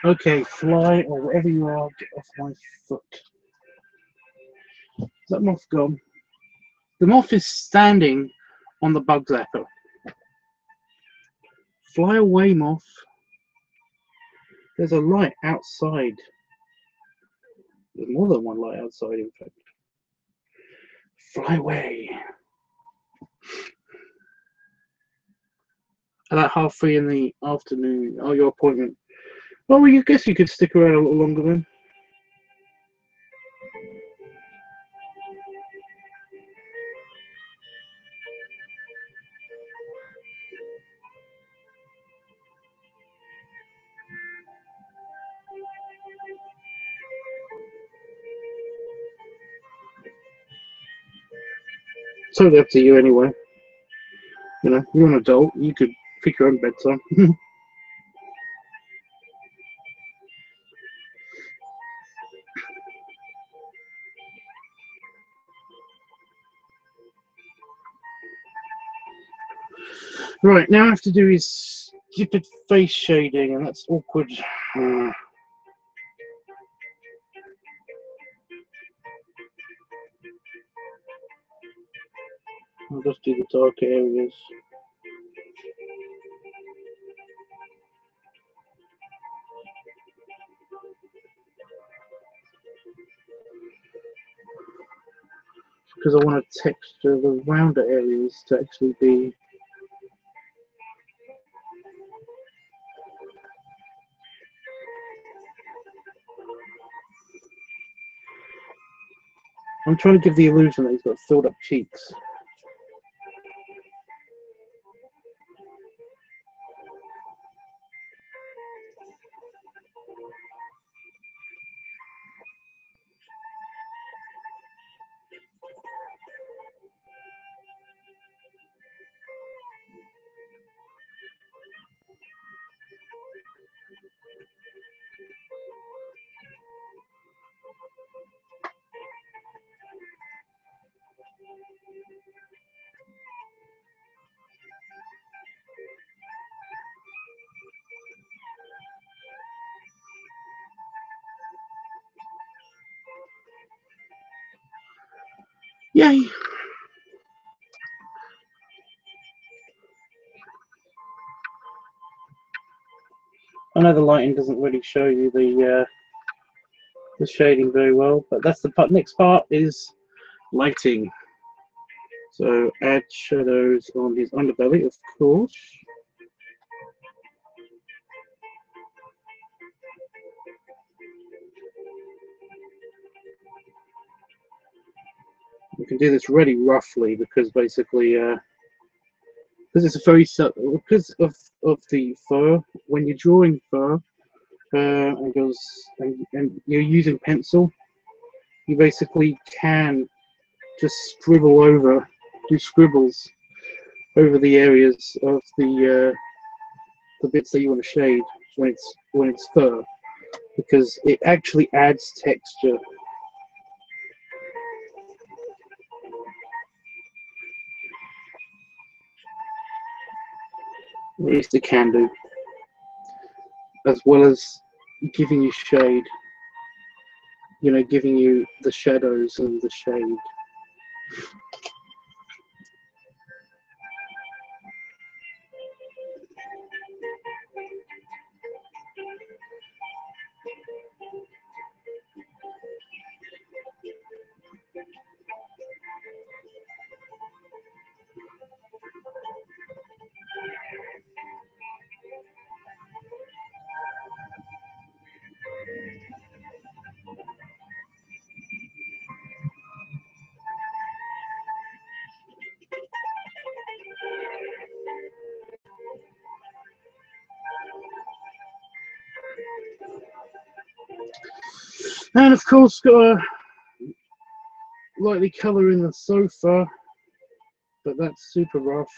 Okay, fly or whatever you are, get off my foot. Is that moth gone? The moth is standing on the bug zapper. Fly away, moth. There's a light outside. There's more than one light outside, in fact. Fly away. About 3:30 in the afternoon. Oh, your appointment. Well, you guess you could stick around a little longer then. Totally up to you anyway. You know, you're an adult. You could pick your own bedtime. Right, now I have to do is stupid face shading, and that's awkward. I'll just do the darker areas. Because I want to texture the rounder areas to actually be. I'm trying to give the illusion that he's got filled up cheeks. Yay! I know the lighting doesn't really show you the shading very well, but that's the part. Next part is lighting. So add shadows on his underbelly, of course. You can do this really roughly because basically, because it's a very because of the fur. When you're drawing fur, and you're using pencil, you basically can just scribble over, do scribbles over the areas of the bits that you want to shade when it's fur, because it actually adds texture At least it can do. As well as giving you shade. You know, giving you the shadows and the shade. And of course, got a lightly colour in the sofa, but that's super rough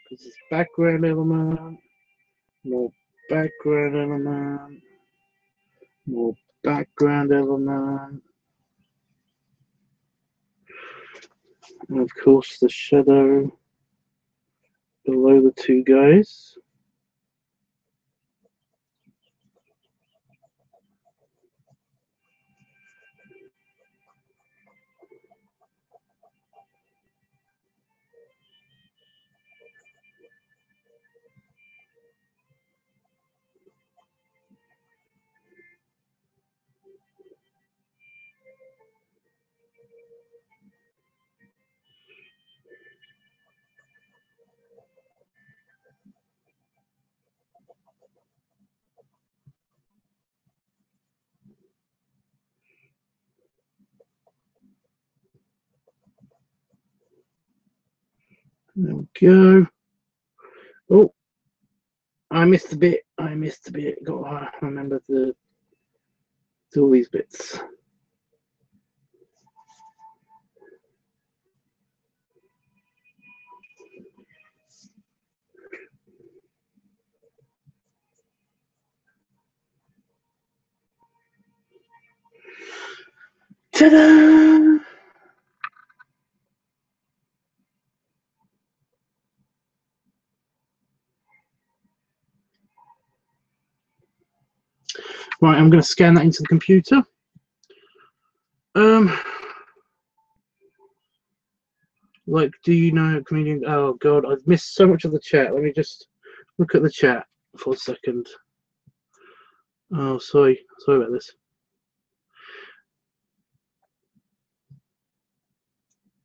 because it's background element, more background element, more background element, and of course the shadow below the two guys. There we go. Oh, I missed a bit. I missed a bit. Got to remember to do all these bits. Ta-da! Right, I'm going to scan that into the computer. Like, do you know a comedian? Oh God, I've missed so much of the chat. Let me just look at the chat for a second. Oh, sorry about this.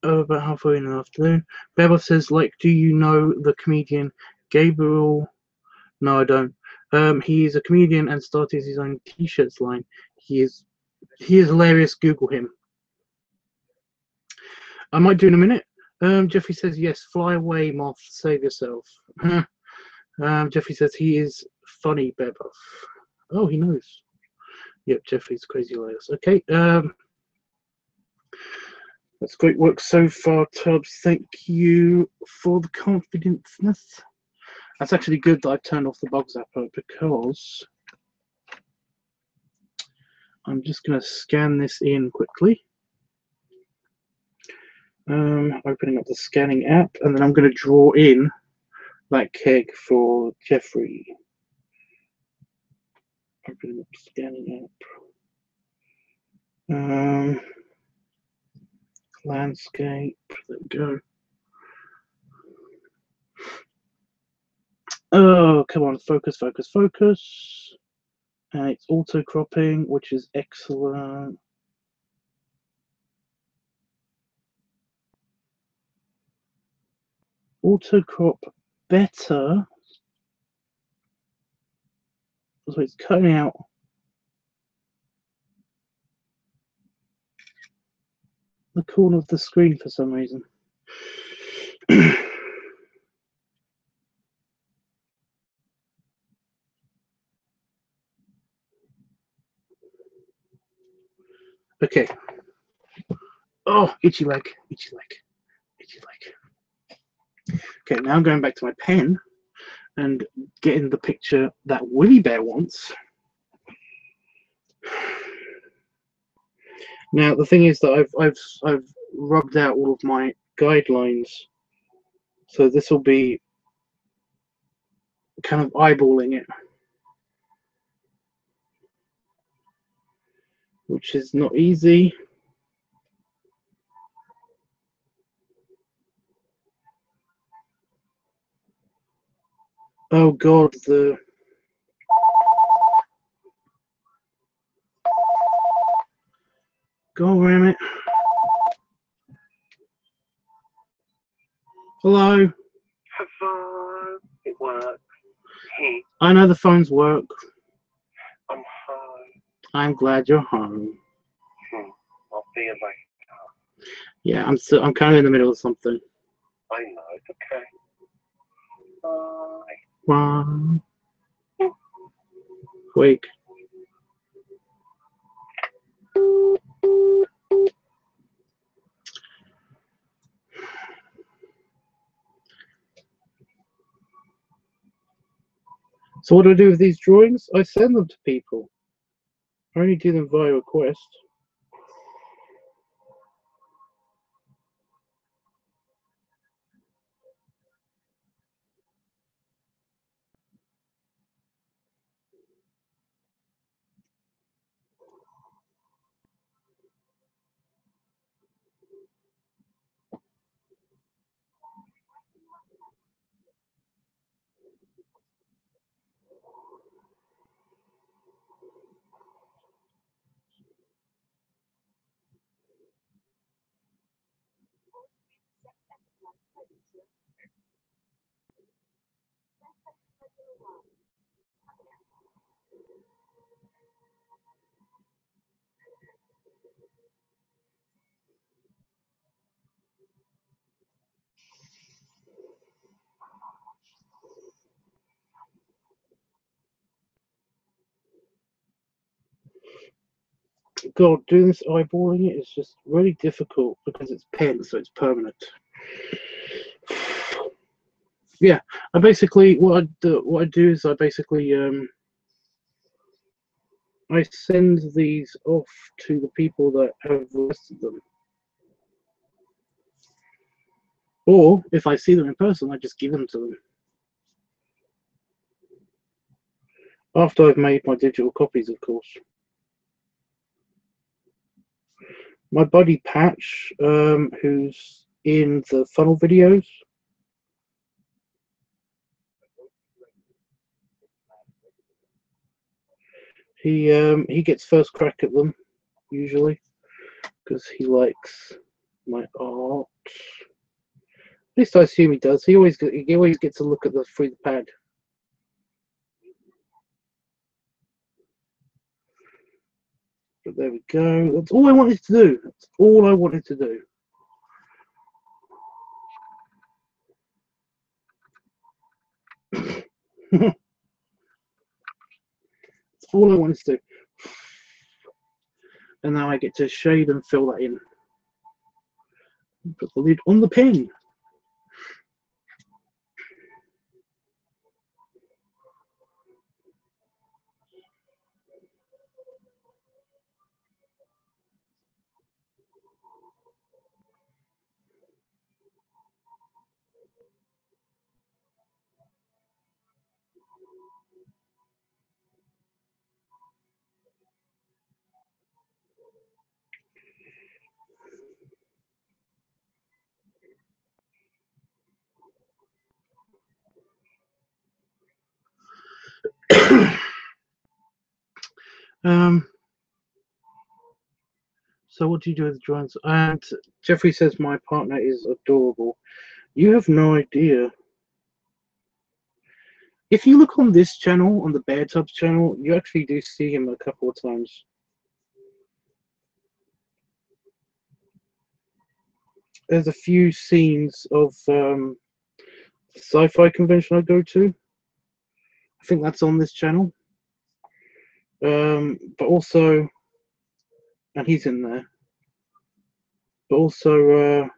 Oh, about halfway in the afternoon. Beba says, like, do you know the comedian Gabriel? No, I don't. He is a comedian and started his own T-shirts line. He is hilarious. Google him. I might do in a minute. Jeffrey says, yes, fly away, moth, save yourself. Jeffrey says he is funny, Beba. Oh, he knows. Yep, Jeffrey's crazy hilarious. Okay. That's great work so far, Tubbs. Thank you for the confidence-ness. That's actually good that I turned off the bug zapper because I'm just going to scan this in quickly. Opening up the scanning app, and then I'm going to draw in that keg for Jeffrey. Opening up scanning app. Landscape. There we go. Oh, come on, focus, focus, focus. And it's auto cropping, which is excellent. Auto crop better. So it's cutting out the corner of the screen for some reason. Okay. Oh, itchy leg, itchy leg, itchy leg. Okay, now I'm going back to my pen and getting the picture that Willy Bear wants. Now the thing is that I've rubbed out all of my guidelines, so this will be kind of eyeballing it, which is not easy. Oh God, God damn it. Hello. Hello. It works. Hey, I know the phones work. I'm home. I'm glad you're home. I'll see you later. Yeah, I'm kind of in the middle of something. I know, it's okay. Bye. One week. So what do I do with these drawings? I send them to people. I only do them via request. God, doing this eyeballing it is just really difficult because it's pen, so it's permanent. Yeah, I basically what I do is I basically I send these off to the people that have requested them, or if I see them in person, I just give them to them after I've made my digital copies, of course. My buddy Patch, who's in the funnel videos, he gets first crack at them usually because he likes my art. At least I assume he does. He always gets a look at the through the pad. But there we go. That's all I wanted to do. That's all I wanted to do. That's all I wanted to do. And now I get to shade and fill that in. Put the lid on the pen. So what do you do with the drawings? And Jeffrey says my partner is adorable. You have no idea. If you look on this channel, on the LiveTUBBS channel, you actually do see him a couple of times. There's a few scenes of the sci-fi convention I go to. I think that's on this channel. But also, and he's in there. But also,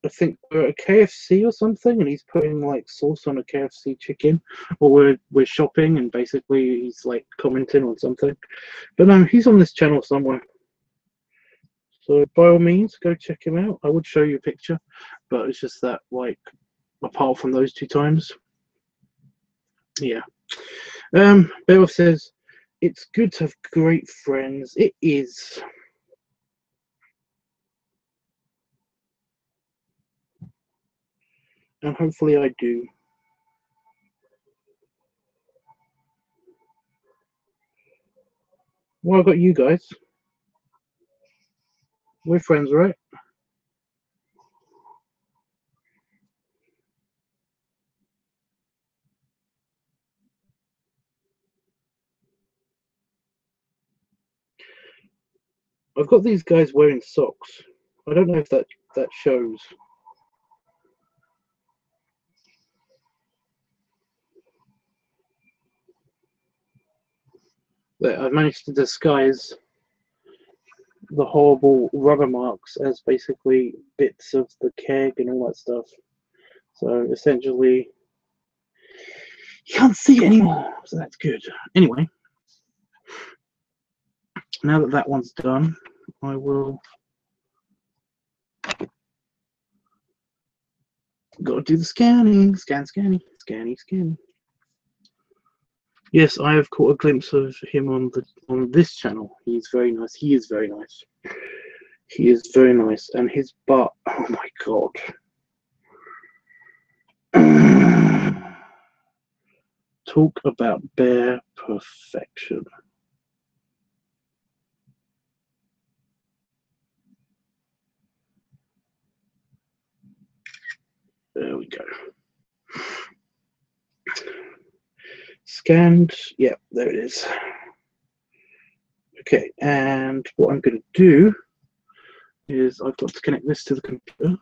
I think we're at a KFC or something, and he's putting like sauce on a KFC chicken, or we're shopping, and basically he's like commenting on something. But no, he's on this channel somewhere. So by all means, go check him out. I would show you a picture, but it's just that, like, apart from those two times, Yeah. Beowulf says, it's good to have great friends. It is. And hopefully I do. Well, I've got you guys. We're friends, right? I've got these guys wearing socks. I don't know if that shows. But I've managed to disguise the horrible rubber marks as basically bits of the keg and all that stuff. So essentially, you can't see it anymore. So that's good. Anyway, now that that one's done, I will go do the scanning. Scanning. Yes, I have caught a glimpse of him on this channel. He's very nice. He is very nice. He is very nice, and his butt. Oh my god. Talk about bare perfection. There we go. Scanned. Yeah, there it is. Okay, and what I'm going to do is I've got to connect this to the computer.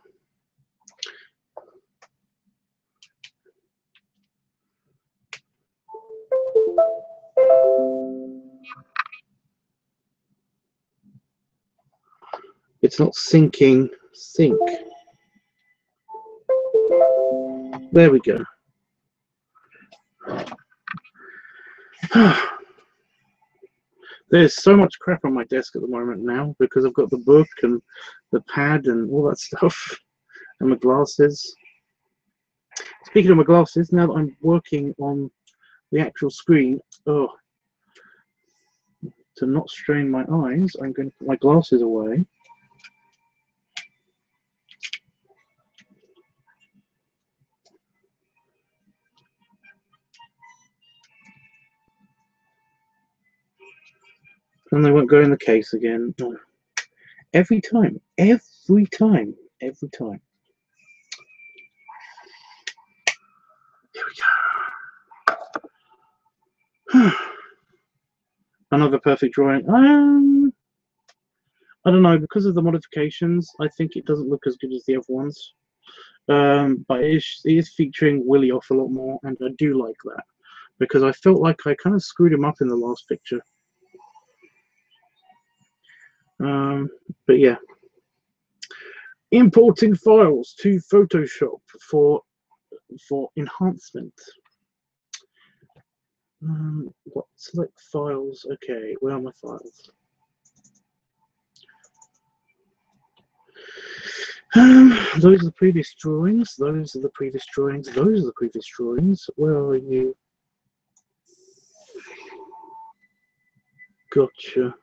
It's not syncing. Sync. There we go. There's so much crap on my desk at the moment now because I've got the book and the pad and all that stuff and my glasses. Speaking of my glasses, now that I'm working on the actual screen, to not strain my eyes, I'm going to put my glasses away. And they won't go in the case again. Every time. Here we go. Another perfect drawing. I don't know, because of the modifications, I think it doesn't look as good as the other ones. But it is featuring Willie off a lot more, and I do like that because I felt like I kind of screwed him up in the last picture. But yeah, importing files to Photoshop for enhancement. What select files? Okay, where are my files? Those are the previous drawings. Those are the previous drawings. Those are the previous drawings. Where are you? Gotcha.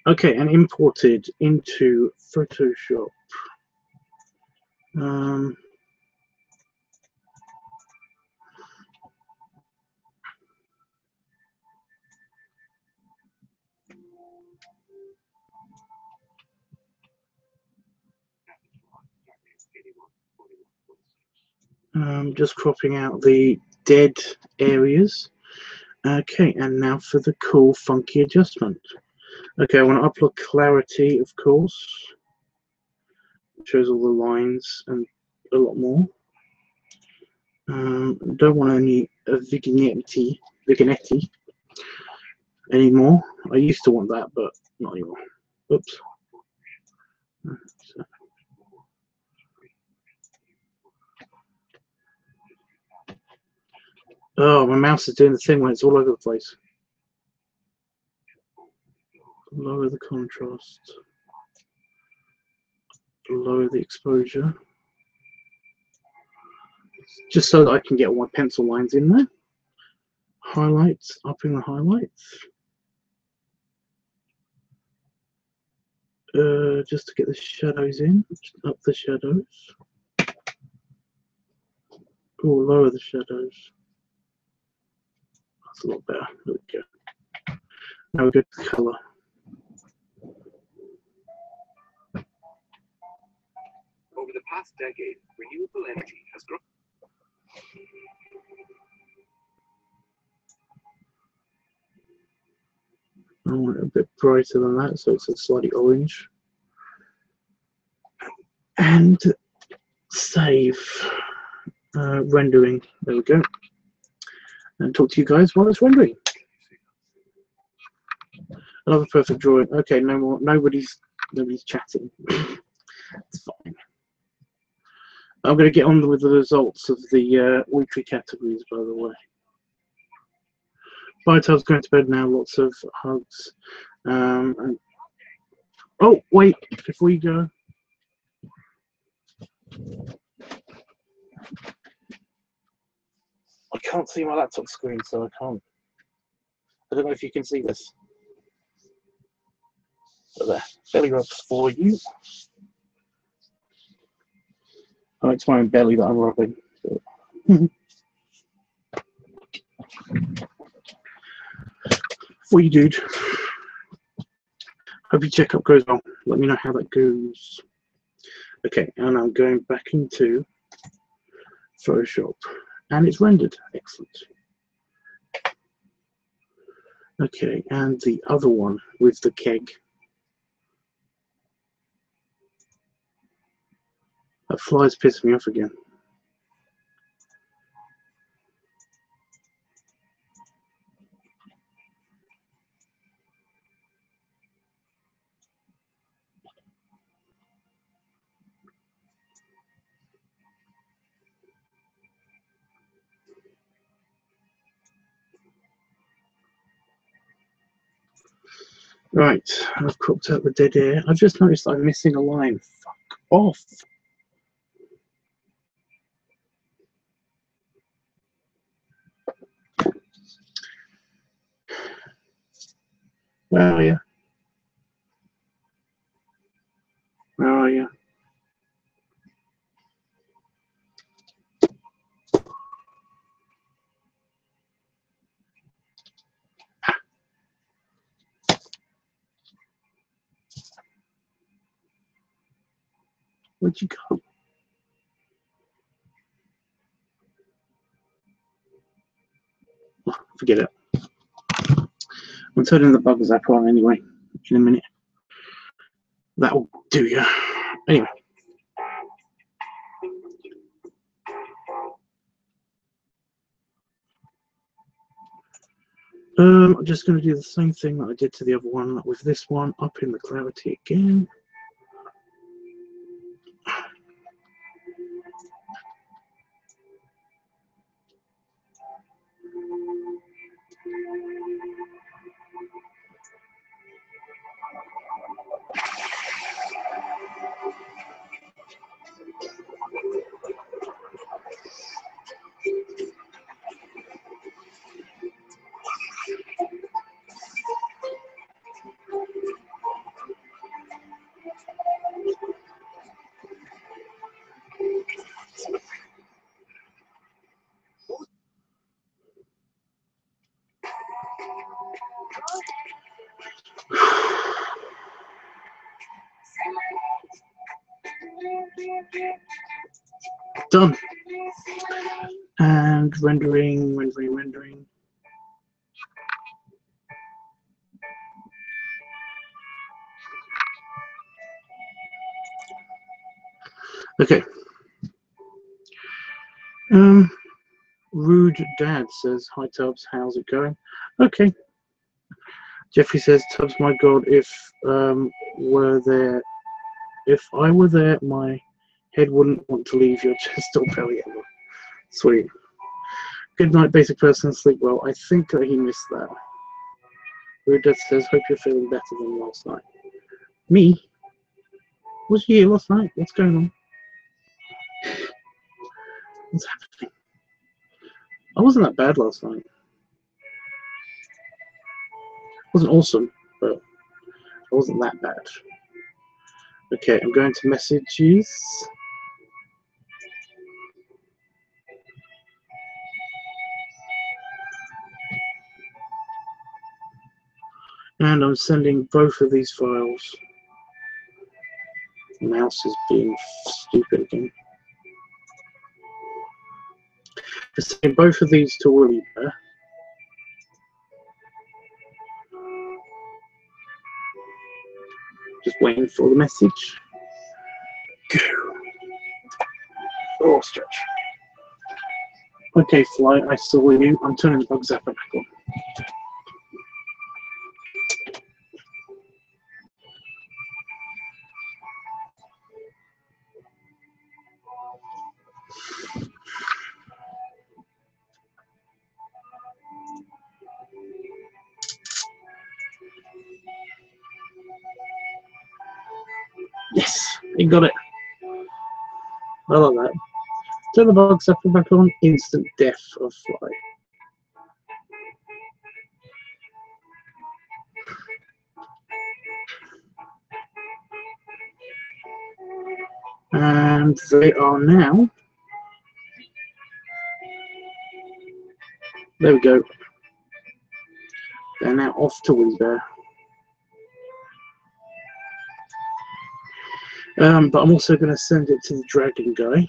Okay, and imported into Photoshop. Just cropping out the dead areas. Okay, and now for the cool, funky adjustment. Okay, I want to upload clarity, of course. It shows all the lines and a lot more. Don't want any vignette anymore. I used to want that, but not anymore. Oops. Oh, my mouse is doing the thing when it's all over the place. Lower the contrast. Lower the exposure. Just so that I can get all my pencil lines in there. Highlights, upping the highlights. Just to get the shadows in, up the shadows. Oh, lower the shadows. That's a lot better. There we go. Now we go to colour. Over the past decade, renewable energy has grown. I want it a bit brighter than that, so it's a slightly orange. And save rendering. There we go. And talk to you guys while it's rendering. Another perfect drawing. Okay, no more. Nobody's chatting. It's fine. I'm going to get on with the results of the weekly categories, by the way. LiveTUBBS going to bed now. Lots of hugs. And oh, wait! Before you go, I can't see my laptop screen, so I can't. I don't know if you can see this. But there, belly rubs for you. Oh, it's my own belly that I'm rubbing. For you, dude. Hope your checkup goes well. Let me know how that goes. Okay, and I'm going back into Photoshop. And it's rendered. Excellent. Okay, and the other one with the keg. That fly's pissed me off again. Right, I've cropped out the dead air. I've just noticed I'm missing a line. Fuck off. Where are you? Where are you? Where'd you go? Oh, forget it. I'm turning the buggers app on anyway in a minute. That'll do you. Anyway. I'm just going to do the same thing that I did to the other one with this one, up in the clarity again. Done. And rendering. Okay. Rude Dad says, "Hi Tubbs, how's it going?" Okay. Jeffrey says, "Tubbs, my God, if I were there, my head wouldn't want to leave your chest or belly ever." Sweet. Good night, basic person. Sleep well. I think that he missed that. Rude says, hope you're feeling better than last night. Me? Was you here last night? What's going on? What's happening? I wasn't that bad last night. It wasn't awesome, but it wasn't that bad. Okay, I'm going to messages. And I'm sending both of these files. The mouse is being stupid again. I'm sending both of these to Willie Bear. Just waiting for the message. Oh, stretch. Okay, Fly, I saw you. I'm turning the bug zapper back on. Yes, you got it. I like that. Turn the bug zapper back on. Instant death of Fly. And they are now. There we go. They're now off to Willie Bear. But I'm also going to send it to the dragon guy.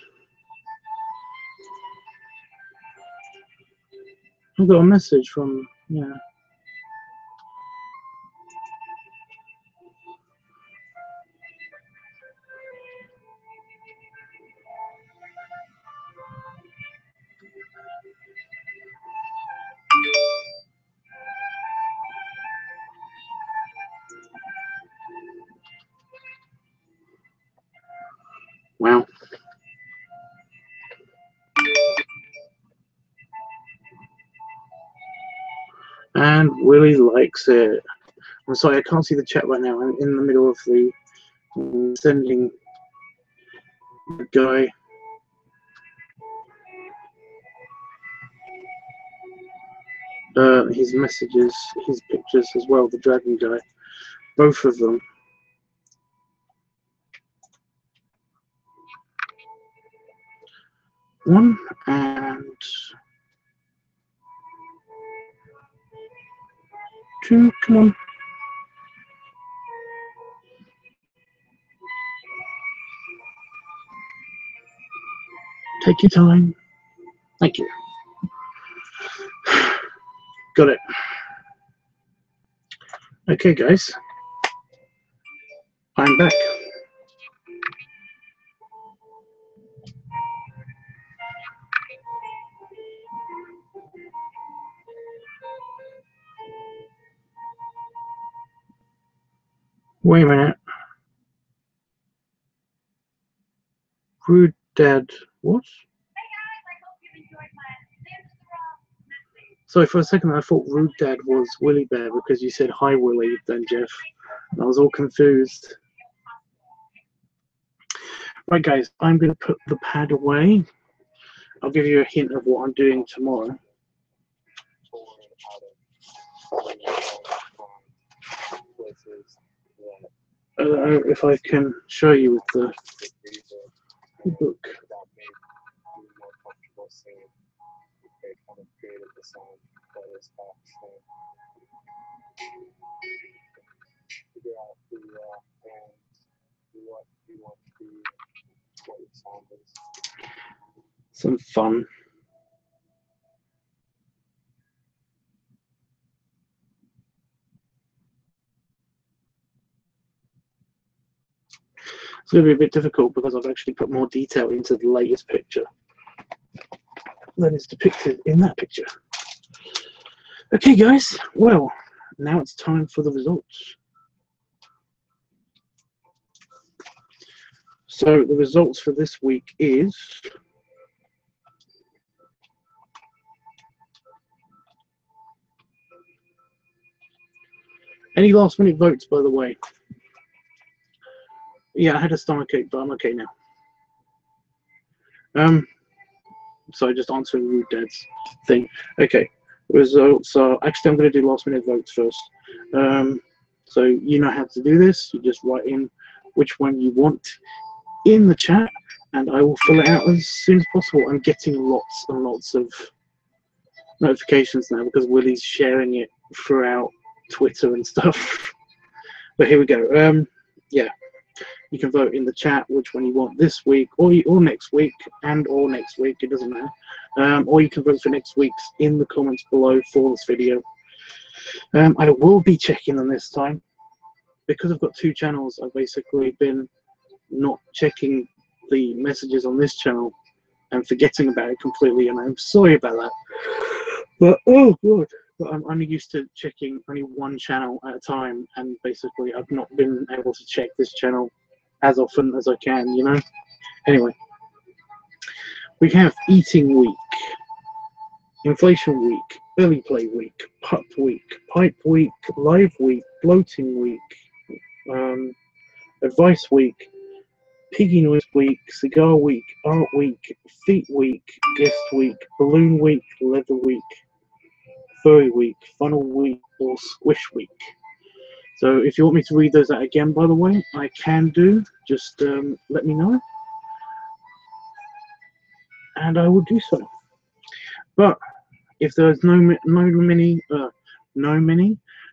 I've got a message from, yeah. Wow. And Willie likes it. I'm sorry, I can't see the chat right now. I'm in the middle of the sending the guy. His messages, his pictures as well, the dragon guy. Both of them. One and two, come on. Take your time. Thank you. Got it. Okay, guys. I'm back. Wait a minute. Rude Dad. What? Sorry, for a second I thought Rude Dad was Willie Bear because you said hi Willie, then Jeff. And I was all confused. Right, guys, I'm going to put the pad away. I'll give you a hint of what I'm doing tomorrow. I don't know if I can show you with the book. Some fun. It's going to be a bit difficult because I've actually put more detail into the latest picture than is depicted in that picture. Okay, guys. Well, now it's time for the results. So the results for this week is Any last minute votes, by the way? Yeah, I had a stomachache, but I'm okay now. So just answering Rude Dad's thing. Okay, results are actually I'm going to do last minute votes first. So you know how to do this. You just write in which one you want in the chat, and I will fill it out as soon as possible. I'm getting lots and lots of notifications now because Willie's sharing it throughout Twitter and stuff. But here we go. Yeah, you can vote in the chat which one you want this week or next week or next week. It doesn't matter. Or you can vote for next week's in the comments below for this video. I will be checking them this time because I've got two channels. I've basically been not checking the messages on this channel and forgetting about it completely, and I'm sorry about that. But oh god, but I'm only used to checking only one channel at a time, and basically I've not been able to check this channel as often as I can, you know. Anyway, we have eating week, inflation week, early play week, pup week, pipe week, live week, bloating week, advice week, piggy noise week, cigar week, art week, feet week, guest week, balloon week, leather week, furry week, funnel week, or squish week. So if you want me to read those out again, by the way, I can do. Just let me know, and I will do so. But if there's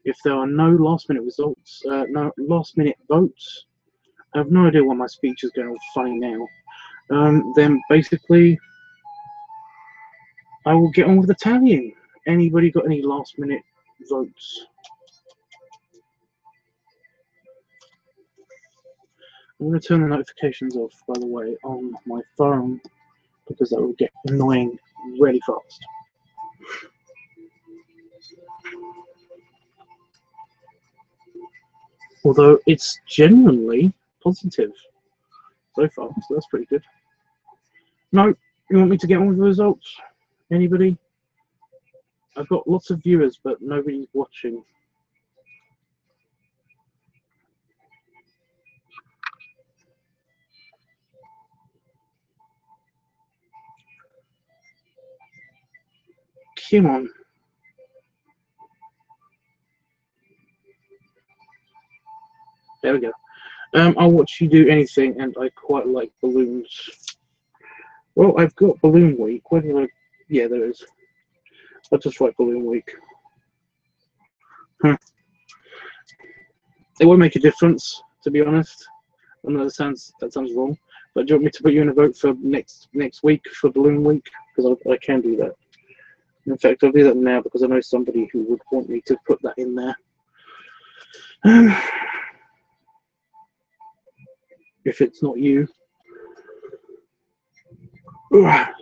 if there are no last minute results, no last minute votes, I have no idea why my speech is going all funny now. Then basically, I will get on with the tallying. Anybody got any last minute votes? I'm going to turn the notifications off, by the way, on my phone because that will get annoying really fast. Although it's genuinely positive so far, so that's pretty good. No, you want me to get on with the results? Anybody? I've got lots of viewers, but nobody's watching. Come on. There we go. I'll watch you do anything, and I quite like balloons. Well, I've got Balloon Week. Where did I? Yeah, there is. I'll just write Balloon Week. It won't make a difference, to be honest. I know that sounds wrong, but do you want me to put you in a vote for next week for Balloon Week? Because I can do that. In fact, I'll do that now because I know somebody who would want me to put that in there. If it's not you.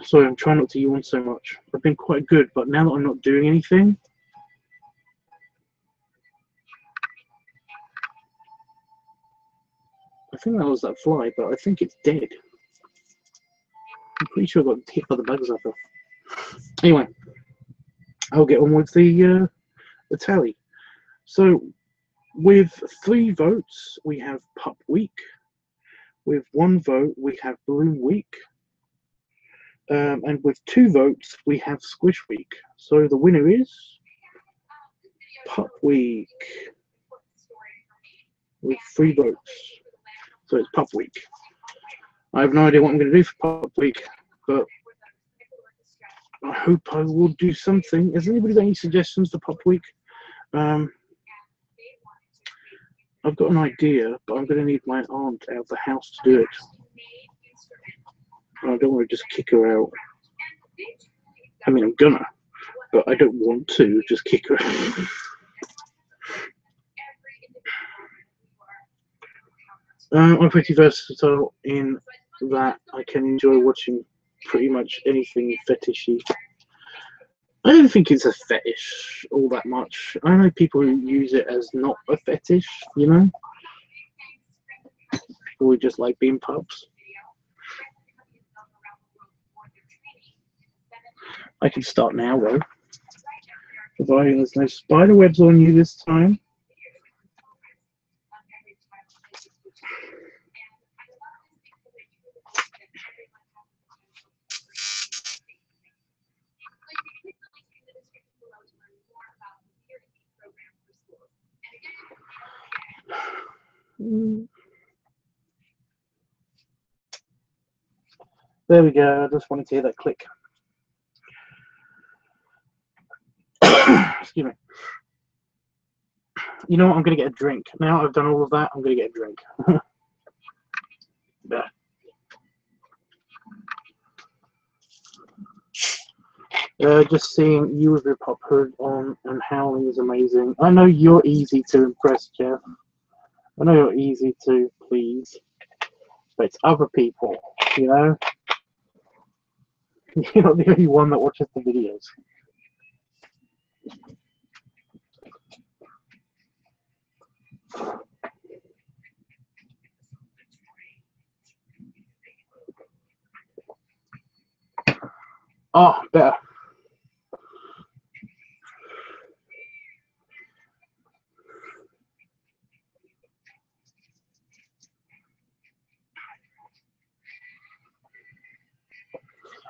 Sorry, I'm trying not to yawn so much. I've been quite good, but now that I'm not doing anything, I think that was that fly, but I think it's dead. I'm pretty sure I got hit by the bugs after. Anyway, I'll get on with the tally. So, with 3 votes, we have Pup Week. With 1 vote, we have Balloon Week. And with 2 votes, we have Squish Week. So the winner is Pup Week with 3 votes. So it's Pup Week. I have no idea what I'm going to do for Pup Week, but I hope I will do something. Has anybody got any suggestions for Pup Week? I've got an idea, but I'm going to need my aunt out of the house to do it. I don't want to just kick her out. I mean, I'm gonna, but I don't want to just kick her out. I'm pretty versatile in that I can enjoy watching pretty much anything fetishy. I don't think it's a fetish all that much. I know people who use it as not a fetish, you know? People who just like being pups. I can start now, though. Providing there's no spider webs on you this time. There we go. I just wanted to hear that click. Excuse me. You know what? I'm going to get a drink. Now I've done all of that, I'm going to get a drink. Yeah. Just seeing you with your pop hood on and howling is amazing. I know you're easy to impress, Jeff. I know you're easy to please. But it's other people, you know? You're not the only one that watches the videos. Oh, better.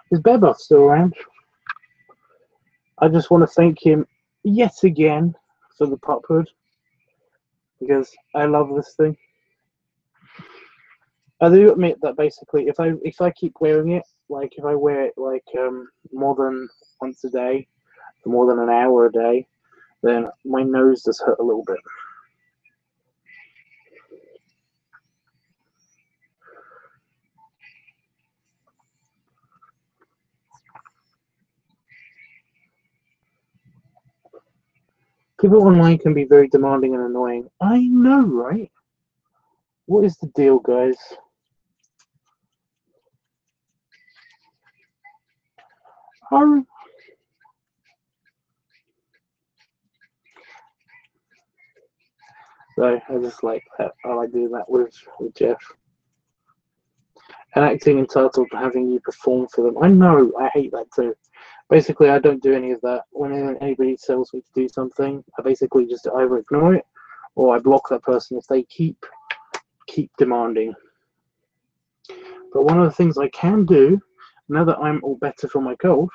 Is Beba still around? I just want to thank him yet again for the pop hood because I love this thing. I do admit that basically, if I keep wearing it, like if I wear it like more than once a day, for more than an hour a day, then my nose does hurt a little bit. People online can be very demanding and annoying. I know, right? What is the deal, guys? So I just like that. I like doing that with Jeff. And acting entitled to having you perform for them. I know, I hate that too. Basically, I don't do any of that. When anybody tells me to do something, I basically just either ignore it or I block that person if they keep demanding. But one of the things I can do, now that I'm all better from my cold,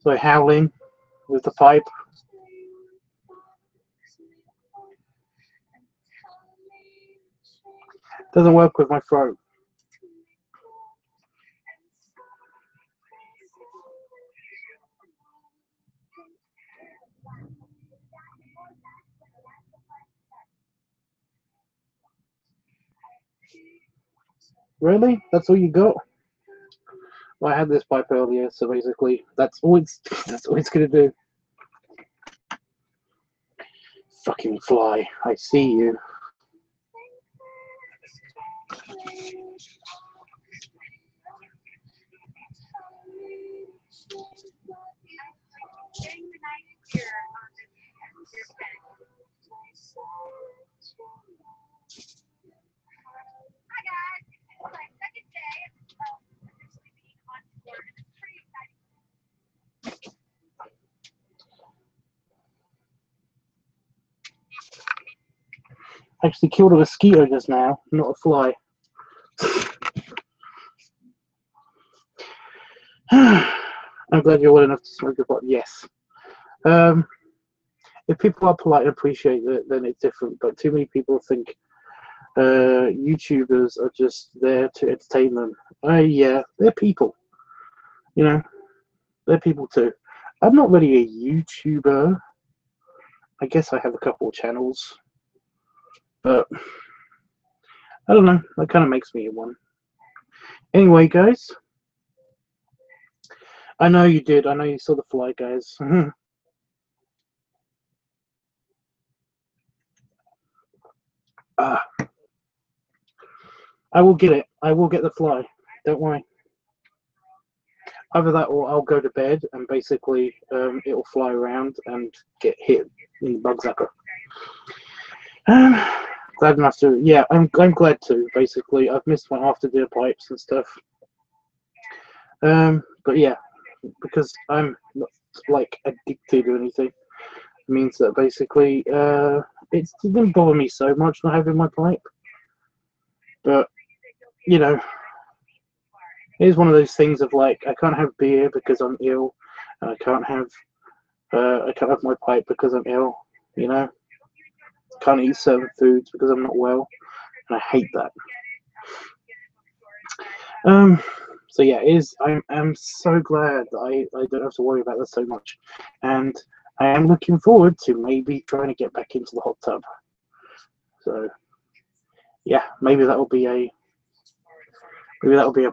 so howling with the pipe. Doesn't work with my throat. Really? That's all you got? Well, I had this pipe earlier, so basically that's all it's gonna do. Fucking fly, I see you. Actually killed a mosquito just now, not a fly. I'm glad you're well enough to smoke a pot. Yes. If people are polite and appreciate it, then it's different. But too many people think YouTubers are just there to entertain them. Yeah, they're people. You know, they're people too. I'm not really a YouTuber. I guess I have a couple of channels. But I don't know. That kind of makes me one. Anyway, guys. I know you did. I know you saw the fly, guys. I will get it. I will get the fly. Don't worry. Either that or I'll go to bed and basically it'll fly around and get hit in the bug zapper. Glad enough to. Yeah, I'm glad to. Basically, I've missed my after dinner pipes and stuff. But yeah, because I'm not like addicted or anything, it means that basically it didn't bother me so much not having my pipe. But you know, it's one of those things of like I can't have beer because I'm ill, and I can't have my pipe because I'm ill. You know, can't eat certain foods because I'm not well, and I hate that. So yeah, I'm so glad that I don't have to worry about this so much, and I am looking forward to maybe trying to get back into the hot tub. So yeah, maybe that'll be a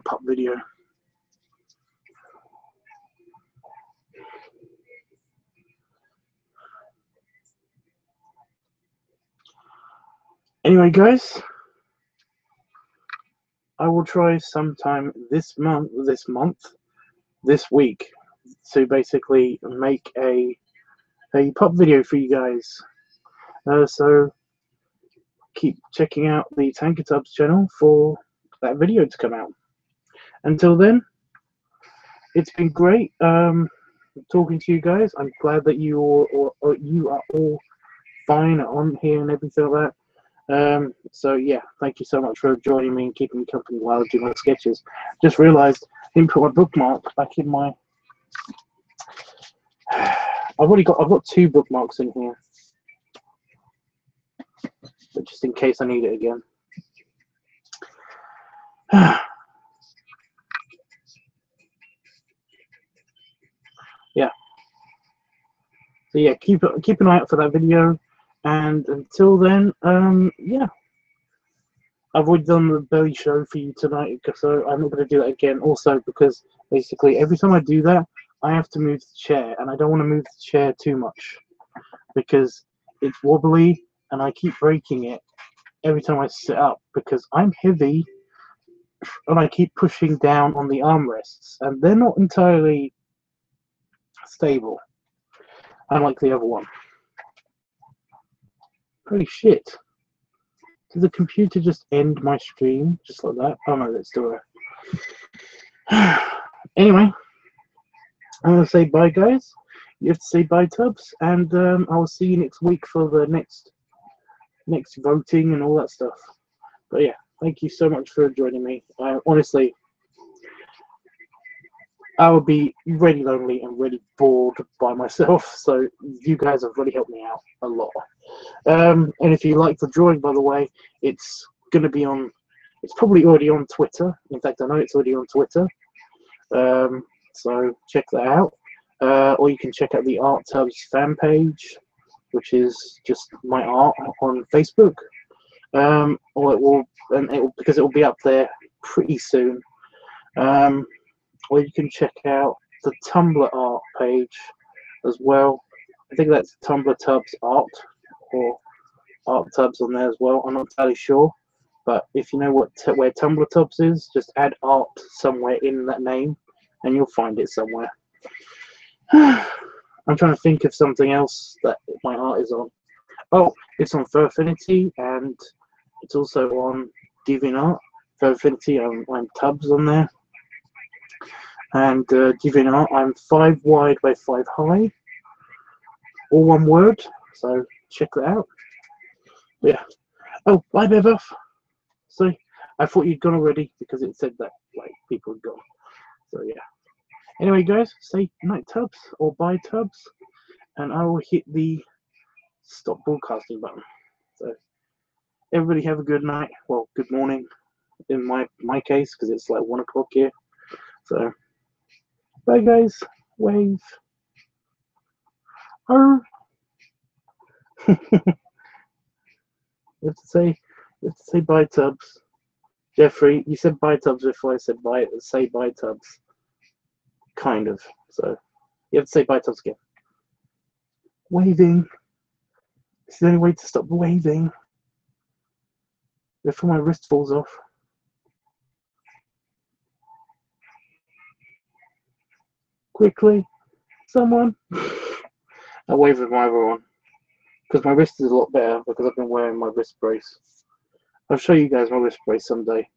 pup video. Anyway, guys, I will try sometime this week, to basically make a pup video for you guys. So keep checking out the LiveTUBBS channel for that video to come out. Until then, it's been great talking to you guys. I'm glad that you are all fine on here and everything like that. So yeah, thank you so much for joining me and keeping me company while I do my sketches. Just realized I didn't put my bookmark back in my. I've got 2 bookmarks in here, but just in case I need it again. Yeah. So yeah, keep an eye out for that video, and until then, yeah. I've already done the belly show for you tonight, so I'm not going to do that again. Also, because basically every time I do that, I have to move the chair, and I don't want to move the chair too much because it's wobbly, and I keep breaking it every time I sit up because I'm heavy, and I keep pushing down on the armrests, and they're not entirely stable, unlike the other one. Holy shit. Did the computer just end my stream just like that? Oh no, let's do it. Anyway, I'm going to say bye, guys. You have to say bye, Tubbs, and I'll see you next week for the next voting and all that stuff. But yeah, thank you so much for joining me. Honestly, I would be really lonely and really bored by myself, so you guys have really helped me out a lot. And if you like the drawing, by the way, it's going to be on. It's probably already on Twitter. In fact, I know it's already on Twitter. So check that out. Or you can check out the LiveTUBBS fan page, which is just my art on Facebook. Or because it will be up there pretty soon. Or you can check out the Tumblr art page as well. I think that's Tumblr Tubbs Art or Art Tubbs on there as well. I'm not entirely sure, but if you know where Tumblr Tubbs is, just add art somewhere in that name, and you'll find it somewhere. I'm trying to think of something else that my art is on. Oh, it's on Furfinity, and it's also on DeviantArt. Furfinity, I'm Tubbs on there. And DeviantArt, I'm 5 wide by 5 high. All one word, so check that out. Yeah. Oh, bye, Bevoff. So I thought you'd gone already because it said that like people had gone. So yeah. Anyway, guys, say night, Tubbs, or bye, Tubbs, and I will hit the stop broadcasting button. So everybody have a good night. Well, good morning in my case because it's like 1 o'clock here. So bye, guys. Wave. You have to say bye, Tubbs. Jeffrey, you said bye, Tubbs before I said bye. Say bye, Tubbs. Kind of. So you have to say bye, Tubbs again. Waving. It's the only way to stop waving before my wrist falls off. Quickly, someone. I wave with my other one because my wrist is a lot better because I've been wearing my wrist brace. I'll show you guys my wrist brace someday.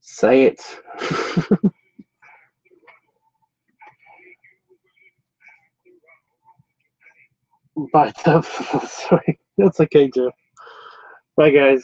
Say it. Bye, Tubbs. Sorry. That's okay, Joe. Bye, guys.